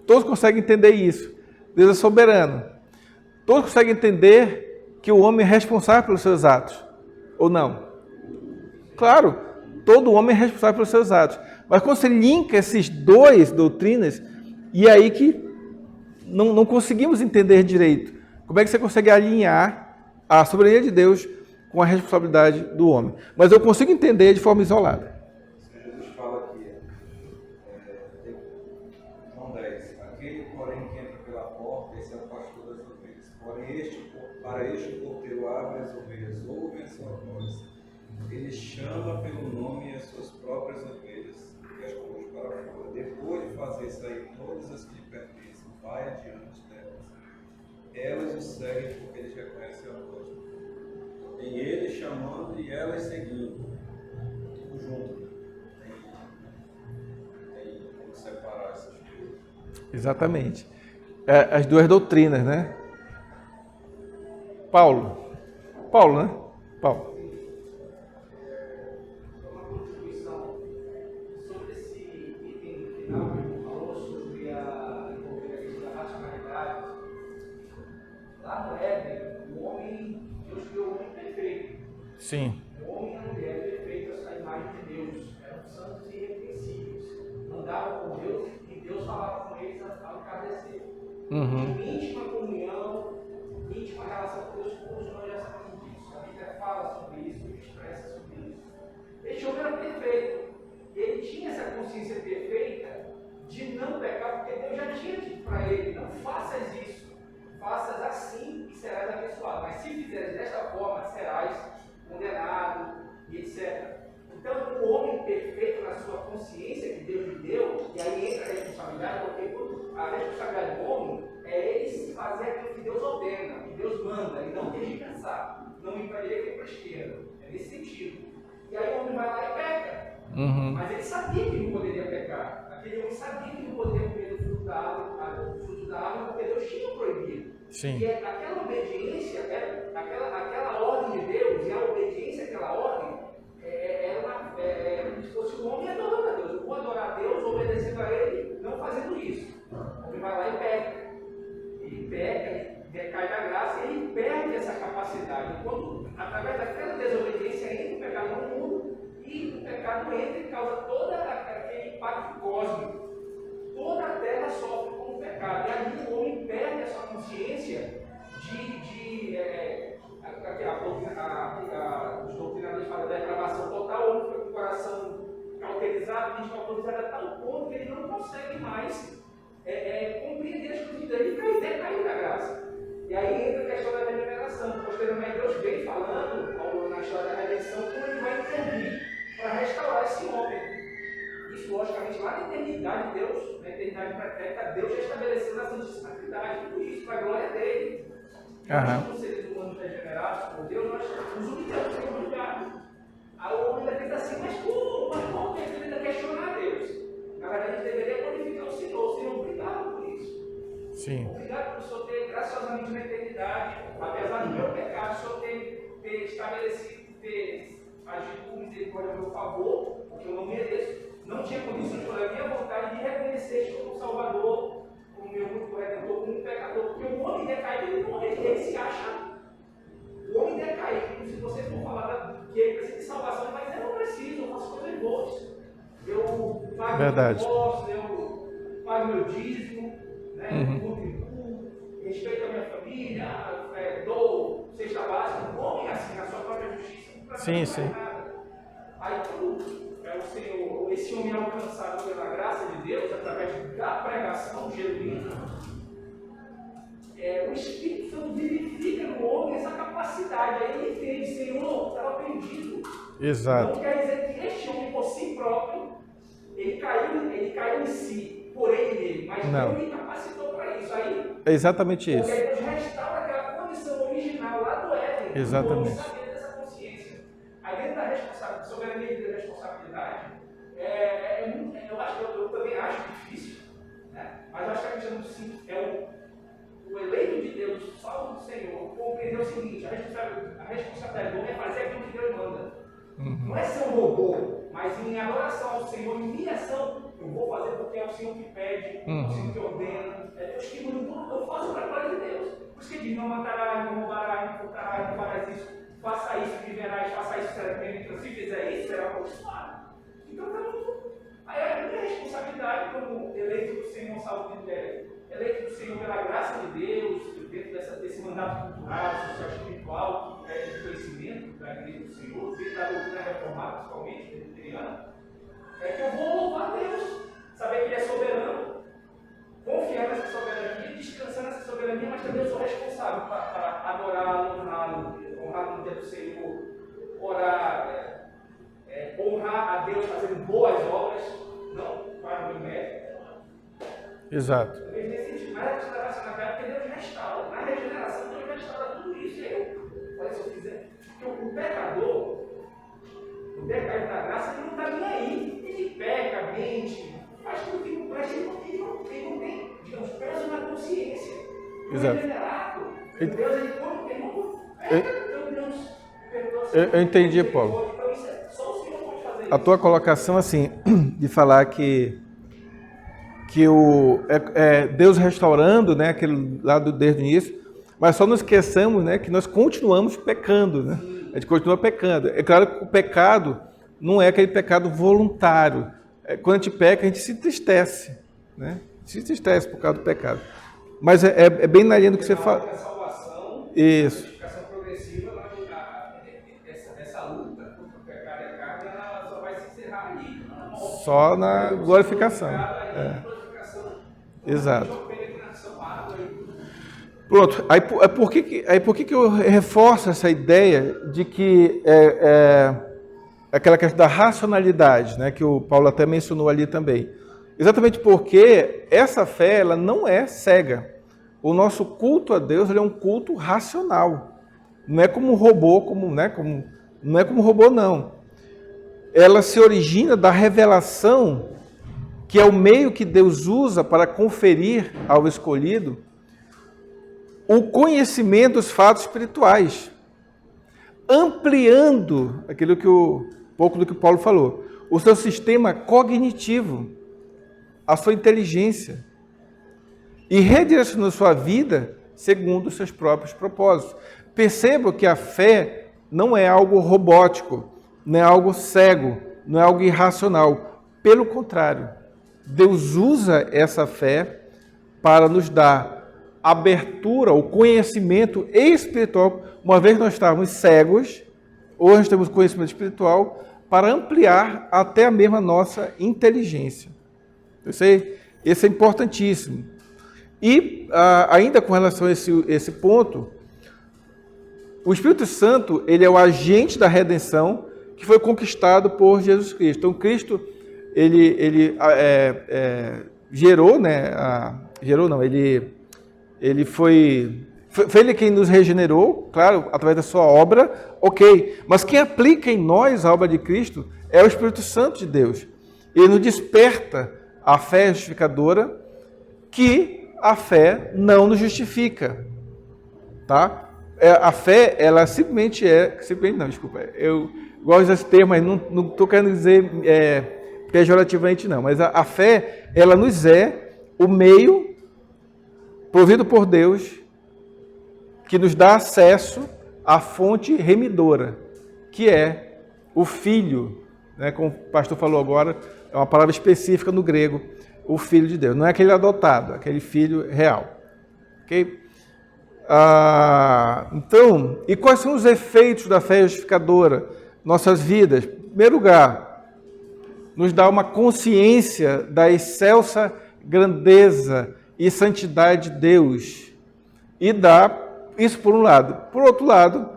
Todos conseguem entender isso. Deus é soberano. Todos conseguem entender que o homem é responsável pelos seus atos, ou não? Claro, todo homem é responsável pelos seus atos. Mas quando você linka esses dois doutrinas, e é aí que não conseguimos entender direito. Como é que você consegue alinhar a soberania de Deus com a responsabilidade do homem? Mas eu consigo entender de forma isolada. Jesus fala aqui, João 10, aquele, porém, que entra pela porta, esse é o pastor das ovelhas. Porém, para este o porteiro abre as ovelhas, ouve a sua voz. Ele chama pelo nome as suas próprias ovelhas e as conduz para fora. Depois de fazer sair todas as que lhe pertencem, vai adiante delas. Elas o seguem porque eles reconhecem a voz. Tem ele chamando e elas seguindo. Tudo junto. Tem que separar essas coisas. Exatamente. As duas doutrinas, né? Paulo, né? Paulo. Sobre esse item final que ele falou, sobre a questão da racionalidade. Lá no Éden, o homem, Deus criou o homem perfeito. Sim. O homem e a mulher perfeitos à imagem de Deus. Eram santos e irrepreensíveis. Andavam com Deus e Deus falava com eles ao entardecer. Íntima comunhão, íntima relação com Deus, como nós já sabemos disso. A Bíblia fala sobre isso, expressa sobre isso. Este homem era perfeito. Ele tinha essa consciência perfeita de não pecar, porque Deus já tinha dito para ele: não faças isso, faças assim e serás abençoado. Mas se fizeres desta forma, serás condenado, e etc. Então, o homem perfeito na sua consciência que Deus lhe deu, e aí entra a responsabilidade, porque a responsabilidade do homem é ele fazer aquilo que Deus ordena, que Deus manda, e não deixe pensar, não ir para a direita nem para a esquerda. É nesse sentido. E aí o homem vai lá e peca. Mas ele sabia que não poderia pecar. Aquele homem sabia que não poderia comer do fruto da árvore, porque Deus tinha proibido. Sim. E aquela obediência, aquela ordem de Deus, e a obediência àquela ordem, era como se fosse o homem adorando a Deus. Eu vou adorar a Deus, obedecendo a Ele, não fazendo isso. O homem vai lá e peca. Ele peca, ele decai da graça e ele perde essa capacidade. Quando, através daquela desobediência, entra o pecado no mundo, e o pecado entra e causa todo aquele impacto cósmico. Toda a terra sofre com o pecado. E ali o homem perde a sua consciência os doutrinadores falam da depravação total. O homem fica com o coração cauterizado, mente cauterizada a tal ponto que ele não consegue mais compreender as coisas de Deus. Ele decaiu da graça. E aí entra a questão da regeneração. Posteriormente, Deus vem falando na história da redenção como ele vai intervir para restaurar esse homem. Isso, logicamente, lá na eternidade de Deus, na eternidade pretérita, Deus já estabeleceu na santíssima Trindade tudo isso para a glória dele. Nós, como seres humanos regenerados por Deus, nós nos humilhamos em algum lugar. Aí o homem ainda pensa assim: mas como que ele ainda questionar a Deus? Na verdade, a gente deveria glorificar o Senhor, obrigado por isso. Sim. Obrigado por o Senhor ter graciosamente na eternidade, apesar do meu pecado, o Senhor ter estabelecido, ter agido com misericórdia a meu favor, porque eu não mereço. Não tinha condições pela minha vontade de reconhecer este como Salvador, como meu único Redentor, como um pecador, porque o homem decaído, ele se acha. O homem decaído, se você for falar que ele precisa de salvação, mas eu não preciso, eu faço coisas boas. Eu pago meu imposto, eu pago meu dízimo, né? Contribuo, respeito a minha família, dou cesta básica. O homem é assim, na sua própria justiça, não precisa nada. Aí quando esse homem é alcançado pela graça de Deus, através da pregação genuína, o Espírito Santo vivifica no homem essa capacidade. Aí ele entende: Senhor, estava perdido. Exato. Não quer dizer que este homem, por si próprio, ele caiu em si, por ele mesmo, mas Deus lhe capacitou para isso. Aí, é exatamente isso. Porque Deus restaura aquela condição original lá do Éden. Exatamente. O homem sabia dessa consciência. Aí dentro da responsabilidade, soberania e da responsabilidade, eu também acho difícil, né? Mas eu acho que a questão do sim o eleito de Deus, o salvo do Senhor, compreendeu o seguinte: a responsabilidade do homem é fazer aquilo que Deus manda. Não é ser um robô, mas em adoração ao Senhor, em minha ação, eu vou fazer porque é o Senhor que pede, é o Senhor que ordena, é Deus que manda, eu faço para a glória de Deus. Por isso que diz, não matarás, não roubarás, não furtarás, não farás isso, faça isso, viverás, faça isso, será bem, se fizer isso, será amaldiçoado. Então, aí a minha responsabilidade como eleito do Senhor, eleito do Senhor pela graça de Deus, dentro desse mandato cultural, social, espiritual, de conhecimento da igreja do Senhor, dentro da doutrina reformada, principalmente, presbiteriana, é que eu vou louvar a Deus, saber que Ele é soberano, confiar nessa soberania, descansar nessa soberania, mas também eu sou responsável para adorá-lo, honrar o nome do Senhor, orar, honrar a Deus fazendo boas obras, não para o meu mérito. Exato. Nesse sentido, mas a restauração na terra, porque Deus restaura. Na regeneração, Deus restaura tudo isso. Olha, se eu fizer. Porque o pecador, o decaído da graça, ele não está nem aí. Ele peca, mente, faz tudo que não presta, ele não tem, digamos, peso na consciência. Exato. O regenerado, Deus, ele não peca, Deus perdoa. Eu entendi, Paulo. Então, isso só o Senhor pode fazer isso. A tua colocação, assim, de falar que Deus restaurando, né, aquele lado desde o início, mas só nos esqueçamos, né, que nós continuamos pecando, né? A gente continua pecando. É claro que o pecado não é aquele pecado voluntário. Quando a gente peca, a gente se entristece, né? Se entristece por causa do pecado. Mas é bem na linha do que você fala. A salvação, Isso. a justificação progressiva, essa luta contra o pecado e a carne, ela só vai se encerrar ali. Só na glorificação. Exato. Pronto. Aí por que eu reforço essa ideia de que aquela questão da racionalidade, né, que o Paulo até mencionou ali também? Exatamente porque essa fé ela não é cega. O nosso culto a Deus ele é um culto racional. Não é como um robô, não é como robô, não. Ela se origina da revelação, que é o meio que Deus usa para conferir ao escolhido o conhecimento dos fatos espirituais, ampliando aquilo que pouco do que Paulo falou, o seu sistema cognitivo, a sua inteligência, e redirecionando sua vida segundo os seus próprios propósitos. Perceba que a fé não é algo robótico, não é algo cego, não é algo irracional. Pelo contrário, Deus usa essa fé para nos dar abertura, o conhecimento espiritual, uma vez que nós estávamos cegos, hoje nós temos conhecimento espiritual, para ampliar até a mesma nossa inteligência. Esse é importantíssimo. E ainda com relação a esse ponto, o Espírito Santo ele é o agente da redenção que foi conquistado por Jesus Cristo. Então, Cristo ele gerou, né? Ele foi ele quem nos regenerou, claro, através da sua obra, ok. Mas quem aplica em nós a obra de Cristo é o Espírito Santo de Deus. Ele nos desperta a fé justificadora, que a fé não nos justifica, tá? A fé, ela simplesmente não, desculpa, eu gosto desse termo, mas não estou querendo dizer pejorativamente não, mas a fé, ela nos é o meio provido por Deus que nos dá acesso à fonte remidora, que é o Filho, né? Como o pastor falou agora, é uma palavra específica no grego, o Filho de Deus. Não é aquele adotado, é aquele Filho real. Ok? Então, e quais são os efeitos da fé justificadora em nossas vidas? Em primeiro lugar, nos dá uma consciência da excelsa grandeza e santidade de Deus. E dá isso por um lado. Por outro lado,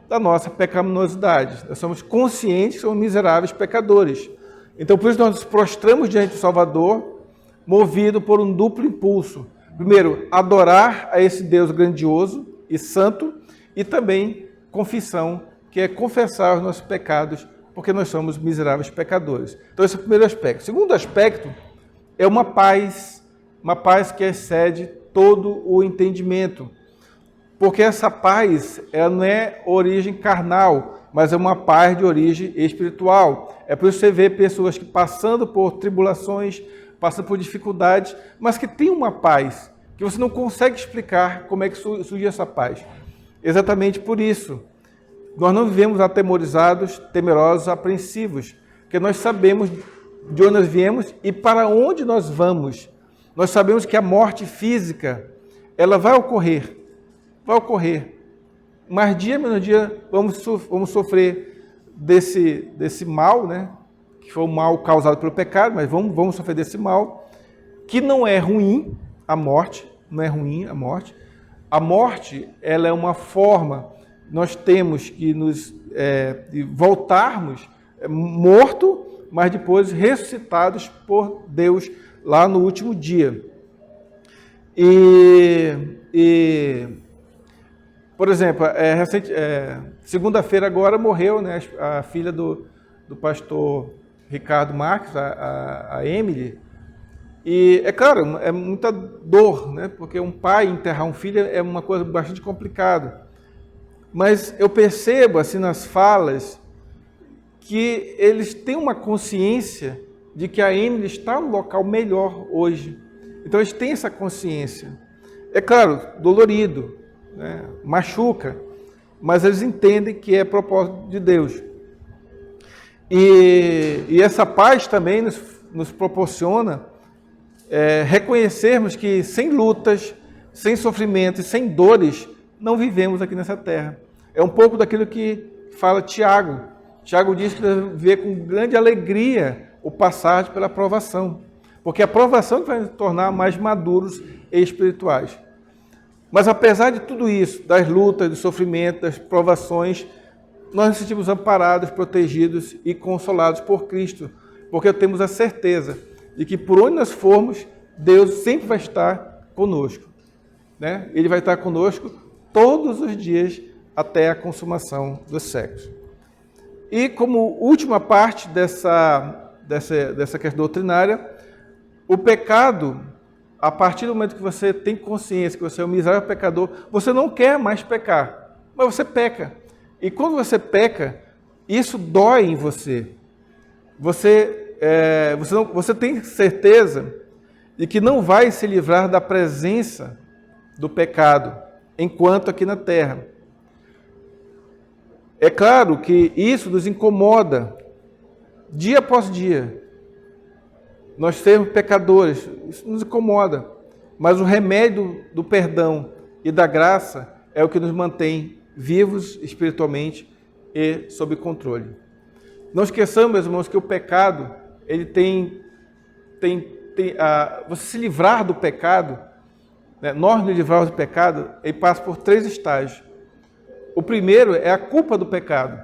da nossa pecaminosidade. Nós somos conscientes que somos miseráveis pecadores. Então, por isso nós nos prostramos diante do Salvador, movido por um duplo impulso. Primeiro, adorar a esse Deus grandioso e santo, e também confissão, que é confessar os nossos pecados, porque nós somos miseráveis pecadores. Então, esse é o primeiro aspecto. O segundo aspecto é uma paz que excede todo o entendimento. Porque essa paz, ela não é origem carnal, mas é uma paz de origem espiritual. É por isso que você vê pessoas que passando por tribulações, passando por dificuldades, mas que têm uma paz, que você não consegue explicar como é que surgiu essa paz. Exatamente por isso, nós não vivemos atemorizados, temerosos, apreensivos, porque nós sabemos de onde nós viemos e para onde nós vamos. Nós sabemos que a morte física, ela vai ocorrer. Mas dia menos dia vamos sofrer desse mal, né? Que foi o mal causado pelo pecado, mas vamos sofrer desse mal, que não é ruim, a morte, não é ruim a morte. A morte, ela é uma forma, nós temos que nos voltarmos morto, mas depois ressuscitados por Deus lá no último dia. Por exemplo, segunda-feira agora morreu, né, a filha do pastor Ricardo Marques, a Emily. E, é claro, é muita dor, né, porque um pai enterrar um filho é uma coisa bastante complicada. Mas eu percebo, assim, nas falas, que eles têm uma consciência de que a Emily está no local melhor hoje. Então, eles têm essa consciência. É claro, dolorido, né? Machuca, mas eles entendem que é propósito de Deus. E essa paz também nos proporciona reconhecermos que sem lutas, sem sofrimento e sem dores, não vivemos aqui nessa terra. É um pouco daquilo que fala Tiago. Tiago diz que deve viver com grande alegria o passar pela provação, porque a provação vai nos tornar mais maduros e espirituais. Mas apesar de tudo isso, das lutas, do sofrimento, das provações, nós nos sentimos amparados, protegidos e consolados por Cristo, porque temos a certeza de que por onde nós formos, Deus sempre vai estar conosco, né? Ele vai estar conosco todos os dias até a consumação dos séculos. E como última parte dessa questão doutrinária, o pecado, a partir do momento que você tem consciência que você é um miserável pecador, você não quer mais pecar, mas você peca. E quando você peca, isso dói em você. Você tem certeza de que não vai se livrar da presença do pecado enquanto aqui na terra. É claro que isso nos incomoda dia após dia. Nós sermos pecadores, isso nos incomoda. Mas o remédio do perdão e da graça é o que nos mantém vivos espiritualmente e sob controle. Não esqueçamos, meus irmãos, que o pecado, ele você se livrar do pecado, né? Nós nos livrarmos do pecado, ele passa por 3 estágios. O primeiro é a culpa do pecado.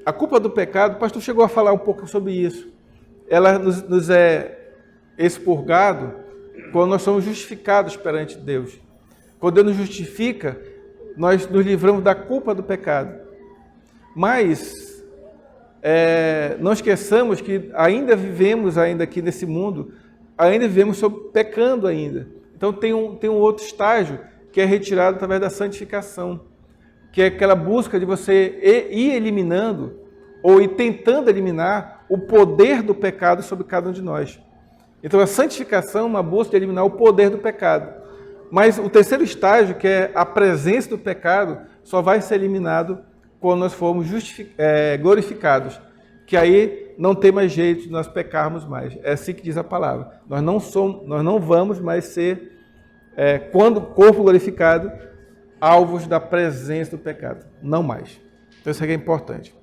A culpa do pecado, o pastor chegou a falar um pouco sobre isso. Ela nos é expurgado quando nós somos justificados perante Deus. Quando Deus nos justifica, nós nos livramos da culpa do pecado. Mas não esqueçamos que ainda vivemos aqui nesse mundo, ainda vivemos pecando ainda. Então tem um outro estágio que é retirado através da santificação, que é aquela busca de você ir eliminando ou ir tentando eliminar o poder do pecado sobre cada um de nós. Então a santificação é uma busca de eliminar o poder do pecado. Mas o terceiro estágio, que é a presença do pecado, só vai ser eliminado quando nós formos glorificados. Que aí não tem mais jeito de nós pecarmos mais. É assim que diz a palavra. Nós não vamos mais ser, quando o corpo glorificado, alvos da presença do pecado. Não mais. Então isso aqui é importante.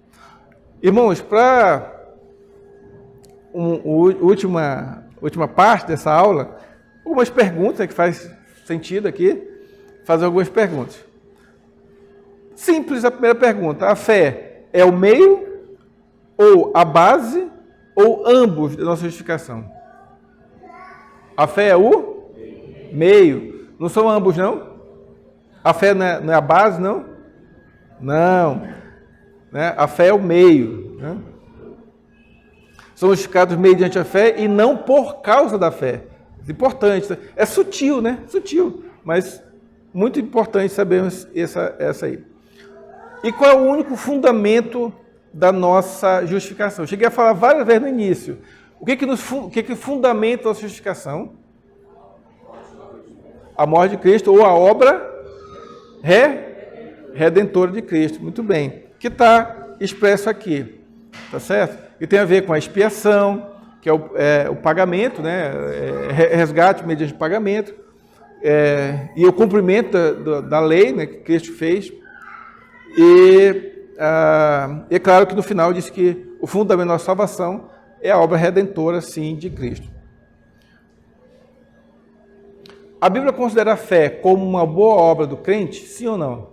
Irmãos, para última parte dessa aula, algumas perguntas que faz sentido aqui, fazer algumas perguntas. Simples a primeira pergunta. A fé é o meio ou a base ou ambos da nossa justificação? A fé é o meio. Não são ambos, não? A fé não é a base, não? Não. Né? A fé é o meio. Né? Somos justificados mediante a fé e não por causa da fé. É importante. É sutil, né? Sutil. Mas muito importante sabermos essa aí. E qual é o único fundamento da nossa justificação? Cheguei a falar várias vezes no início. O que fundamenta a nossa justificação? A morte de Cristo ou a obra redentora de Cristo. Muito bem. Que está expresso aqui. Tá certo? E tem a ver com a expiação, que é o pagamento, né? Resgate mediante pagamento. E o cumprimento da lei, né, que Cristo fez. E é claro que no final diz que o fundamento da nossa salvação é a obra redentora, sim, de Cristo. A Bíblia considera a fé como uma boa obra do crente, sim ou não?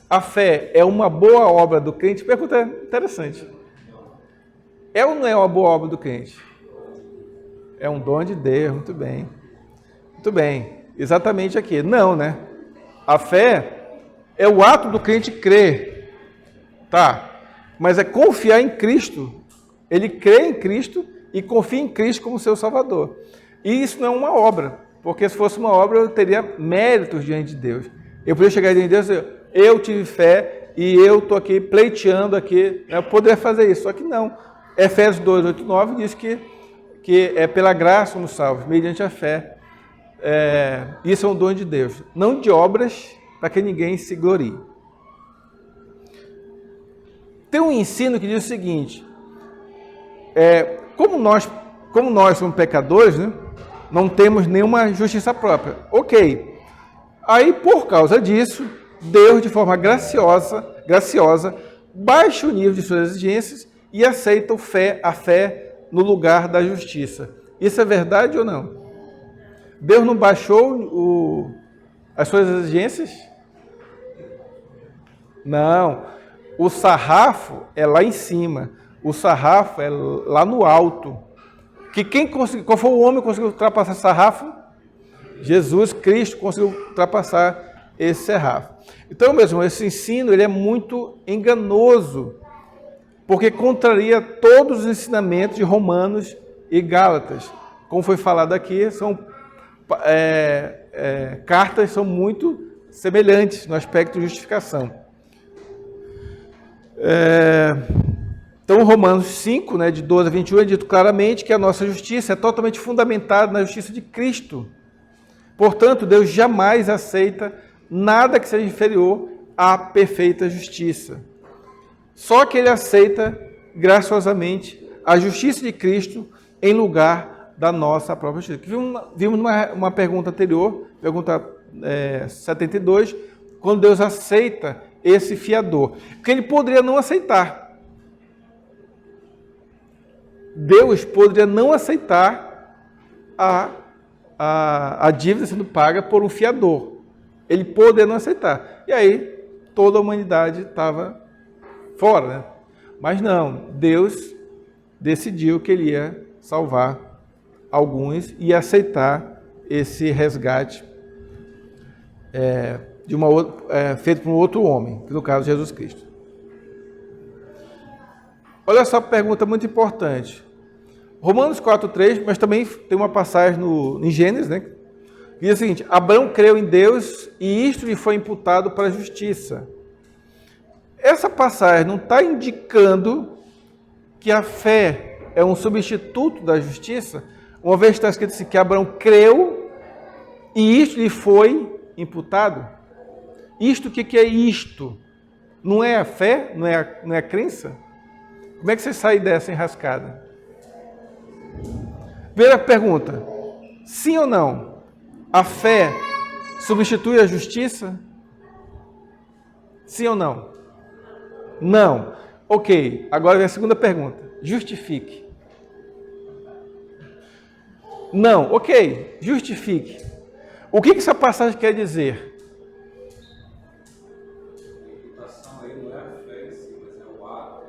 A fé é uma boa obra do crente? Pergunta interessante. É ou não é uma boa obra do crente? É um dom de Deus, muito bem. Muito bem. Exatamente aqui. Não, né? A fé é o ato do crente crer. Tá. Mas é confiar em Cristo. Ele crê em Cristo e confia em Cristo como seu Salvador. E isso não é uma obra. Porque se fosse uma obra, eu teria méritos diante de Deus. Eu poderia chegar diante de Deus e dizer, eu tive fé e eu estou aqui pleiteando aqui. Eu poderia fazer isso, só que não. Efésios 2, 8, 9 diz que é pela graça somos salvos, mediante a fé. Isso é um dom de Deus. Não de obras, para que ninguém se glorie. Tem um ensino que diz o seguinte, como nós somos pecadores, né, não temos nenhuma justiça própria. Ok. Aí, por causa disso, Deus, de forma graciosa, baixa o nível de suas exigências e aceita a fé no lugar da justiça. Isso é verdade ou não? Deus não baixou as suas exigências? Não. O sarrafo é lá em cima. O sarrafo é lá no alto. Qual foi o homem que conseguiu ultrapassar esse sarrafo? Jesus Cristo conseguiu ultrapassar esse sarrafo. Então, mesmo, esse ensino ele é muito enganoso, porque contraria todos os ensinamentos de Romanos e Gálatas. Como foi falado aqui, cartas são muito semelhantes no aspecto de justificação. Então, Romanos 5, né, de 12 a 21, é dito claramente que a nossa justiça é totalmente fundamentada na justiça de Cristo. Portanto, Deus jamais aceita nada que seja inferior à perfeita justiça. Só que Ele aceita, graciosamente, a justiça de Cristo em lugar da nossa própria justiça. Vimos uma pergunta anterior, pergunta 72, quando Deus aceita esse fiador. Porque Ele poderia não aceitar. Deus poderia não aceitar a dívida sendo paga por um fiador. Ele poderia não aceitar. E aí, toda a humanidade estava fora, né? Mas não, Deus decidiu que Ele ia salvar alguns e aceitar esse resgate feito por um outro homem, que no caso Jesus Cristo. Olha só, pergunta muito importante. Romanos 4:3, mas também tem uma passagem em Gênesis, né? Que diz o seguinte: Abraão creu em Deus e isto lhe foi imputado para a justiça. Essa passagem não está indicando que a fé é um substituto da justiça, uma vez que está escrito assim, que Abraão creu e isto lhe foi imputado. Isto, o que é isto? Não é a fé? Não é a crença? Como é que você sai dessa enrascada? Primeira pergunta, sim ou não? A fé substitui a justiça? Sim ou não? Não. Ok, agora vem a segunda pergunta. Justifique. Não, ok, justifique. O que essa passagem quer dizer? A imputação aí não é a fé em si, mas é o ato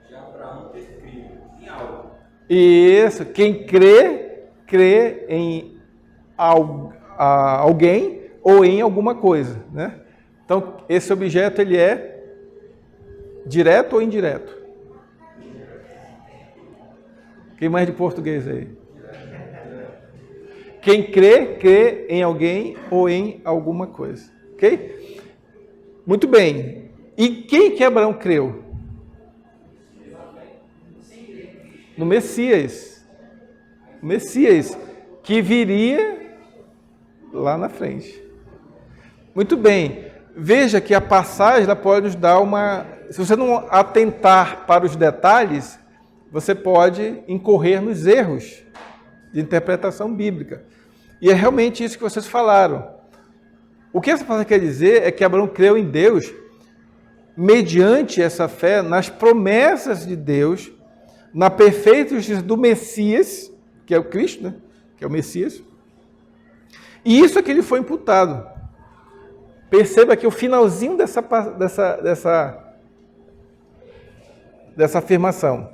de Abraão ter crido em algo. Isso, quem crê em alguém ou em alguma coisa, né? Então, esse objeto, ele é direto ou indireto? Quem mais de português aí? Quem crê em alguém ou em alguma coisa, ok? Muito bem. E quem que Abraão creu? No Messias. O Messias, que viria lá na frente. Muito bem. Veja que a passagem ela pode nos dar uma... Se você não atentar para os detalhes, você pode incorrer nos erros de interpretação bíblica. E é realmente isso que vocês falaram. O que essa passagem quer dizer é que Abraão creu em Deus mediante essa fé nas promessas de Deus, na perfeita justiça do Messias, que é o Cristo, né? Que é o Messias. E isso é que lhe foi imputado. Perceba que o finalzinho dessa afirmação.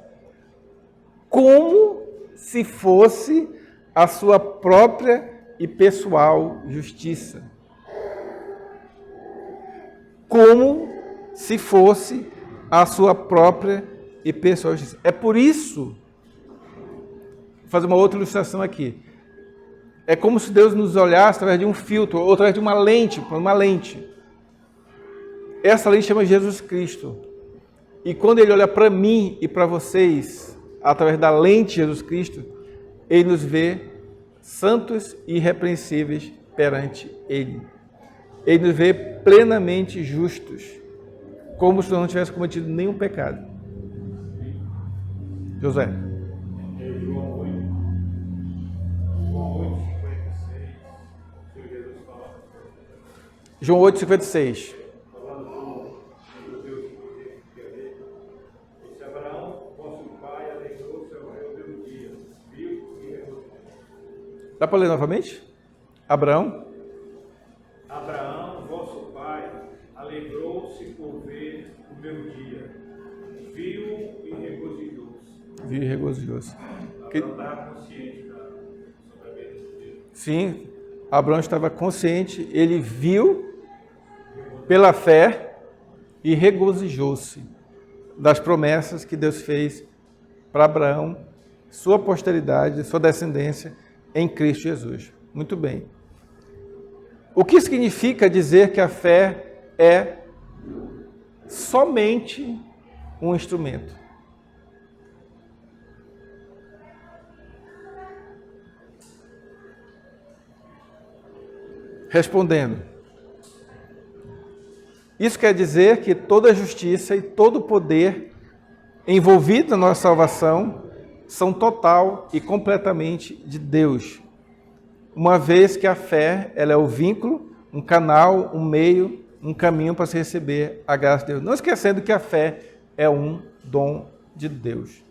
Como se fosse a sua própria e pessoal justiça. Como se fosse a sua própria e pessoal justiça. É por isso, vou fazer uma outra ilustração aqui. É como se Deus nos olhasse através de um filtro, ou através de uma lente. Essa lente chama Jesus Cristo. E quando Ele olha para mim e para vocês, através da lente de Jesus Cristo, Ele nos vê santos e irrepreensíveis perante Ele. Ele nos vê plenamente justos, como se nós não tivéssemos cometido nenhum pecado. José. João 8:56, Jesus fala. João 8:56. Falando com Deus que quer. Disse: Abraão, vosso pai, alegrou-se ao meu dia, viu e regocijou. Dá para ler novamente? Abraão, vosso pai, alegrou-se por ver o meu dia, viu e regozijou-se. viu e regozijou-se. Abraão estava consciente sobre a vida de Deus. Sim, Abraão estava consciente, ele viu pela fé e regozijou-se das promessas que Deus fez para Abraão, sua posteridade, sua descendência em Cristo Jesus. Muito bem. O que significa dizer que a fé é somente um instrumento? Respondendo, isso quer dizer que toda a justiça e todo o poder envolvido na nossa salvação são total e completamente de Deus. Uma vez que a fé ela é o vínculo, um canal, um meio, um caminho para se receber a graça de Deus. Não esquecendo que a fé é um dom de Deus.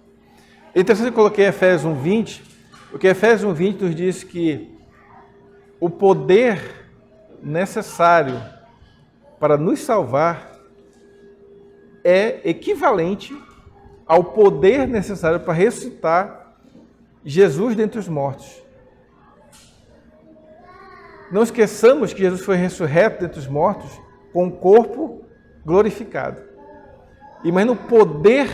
É interessante que eu coloquei Efésios 1:20, porque Efésios 1:20 nos diz que o poder necessário para nos salvar é equivalente ao poder necessário para ressuscitar Jesus dentre os mortos. Não esqueçamos que Jesus foi ressurreto dentre os mortos com o corpo glorificado. Imagina o poder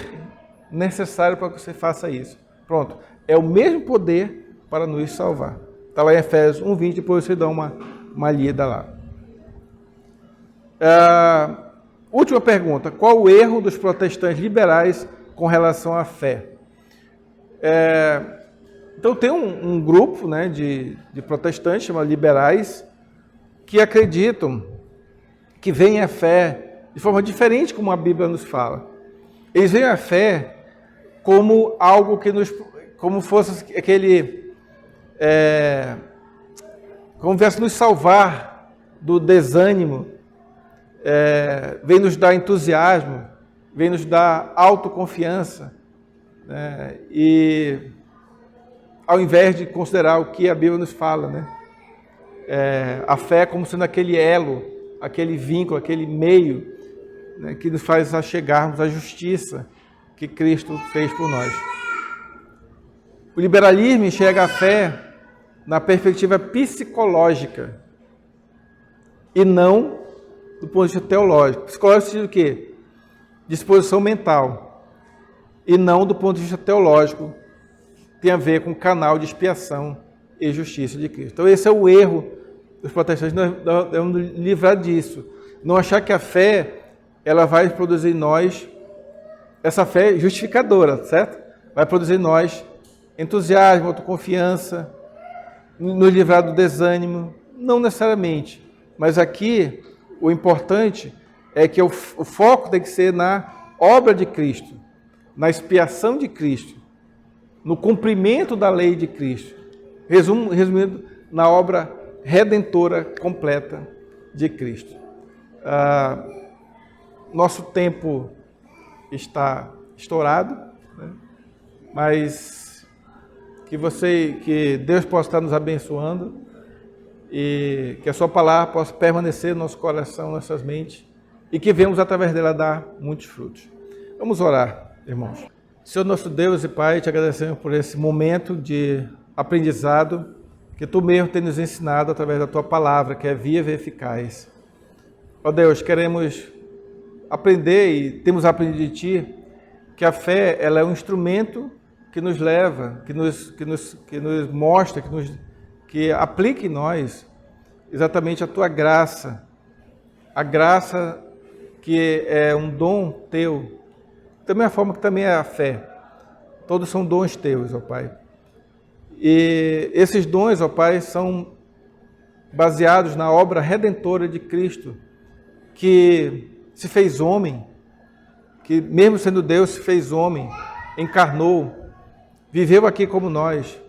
necessário para que você faça isso. Pronto, é o mesmo poder para nos salvar. Está lá em Efésios 1:20, depois você dá uma lida lá. Última pergunta. Qual o erro dos protestantes liberais com relação à fé? Então tem um grupo, né, de protestantes, chamados liberais, que acreditam que veem a fé de forma diferente como a Bíblia nos fala. Eles veem a fé como algo que como fosse aquele, como viesse nos salvar do desânimo, vem nos dar entusiasmo, vem nos dar autoconfiança, né, e ao invés de considerar o que a Bíblia nos fala, né? A fé como sendo aquele elo, aquele vínculo, aquele meio, né, que nos faz chegarmos à justiça que Cristo fez por nós. O liberalismo enxerga a fé na perspectiva psicológica e não do ponto de vista teológico. Psicológico significa o quê? Disposição mental. E não do ponto de vista teológico, tem a ver com o canal de expiação e justiça de Cristo. Então esse é o erro dos protestantes, nós devemos nos livrar disso. Não achar que a fé, ela vai produzir em nós, essa fé justificadora, certo? Vai produzir em nós entusiasmo, autoconfiança, nos livrar do desânimo. Não necessariamente, mas aqui o importante é que o foco tem que ser na obra de Cristo, na expiação de Cristo, no cumprimento da lei de Cristo. Resumindo, na obra redentora completa de Cristo. Nosso tempo está estourado, né? Mas que Deus possa estar nos abençoando e que a sua palavra possa permanecer no nosso coração, nossas mentes, e que venhamos através dela dar muitos frutos. Vamos orar, irmãos. Senhor nosso Deus e Pai, te agradecemos por esse momento de aprendizado que Tu mesmo tem nos ensinado através da Tua palavra, que é viva e eficaz. Ó Deus, queremos aprender e temos aprendido de Ti que a fé ela é um instrumento que nos leva, que nos mostra, que aplica em nós exatamente a Tua graça, a graça que é um dom Teu, da mesma forma que também é a fé. Todos são dons Teus, ó Pai. E esses dons, ó Pai, são baseados na obra redentora de Cristo, que se fez homem, que mesmo sendo Deus se fez homem, encarnou, viveu aqui como nós,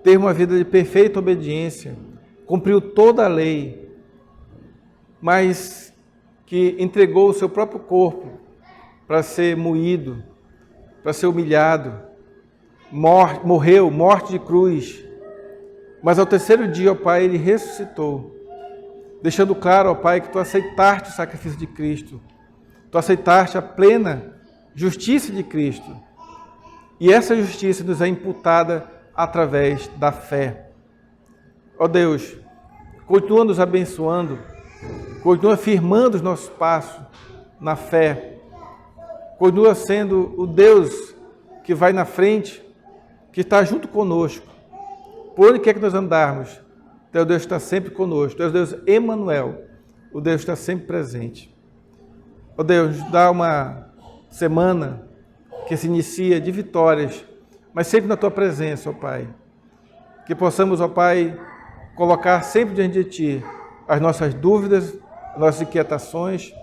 teve uma vida de perfeita obediência, cumpriu toda a lei, mas que entregou o seu próprio corpo para ser moído, para ser humilhado, morreu, morte de cruz, mas ao terceiro dia, ó Pai, Ele ressuscitou, deixando claro, ó Pai, que Tu aceitaste o sacrifício de Cristo, Tu aceitaste a plena justiça de Cristo, e essa justiça nos é imputada através da fé. Ó Deus, continua nos abençoando, continua firmando os nossos passos na fé, continua sendo o Deus que vai na frente, que está junto conosco. Por onde quer que nós andarmos, Teu Deus está sempre conosco. Teu Deus Emanuel, o Deus está sempre presente. Ó Deus, dá uma semana que se inicia de vitórias, mas sempre na Tua presença, ó Pai. Que possamos, ó Pai, colocar sempre diante de Ti as nossas dúvidas, as nossas inquietações,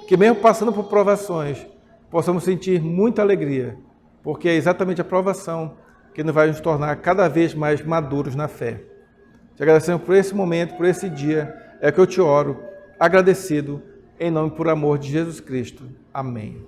que mesmo passando por provações, possamos sentir muita alegria, porque é exatamente a provação que vai nos tornar cada vez mais maduros na fé. Te agradecemos por esse momento, por esse dia, é que eu te oro, agradecido, em nome e por amor de Jesus Cristo. Amém.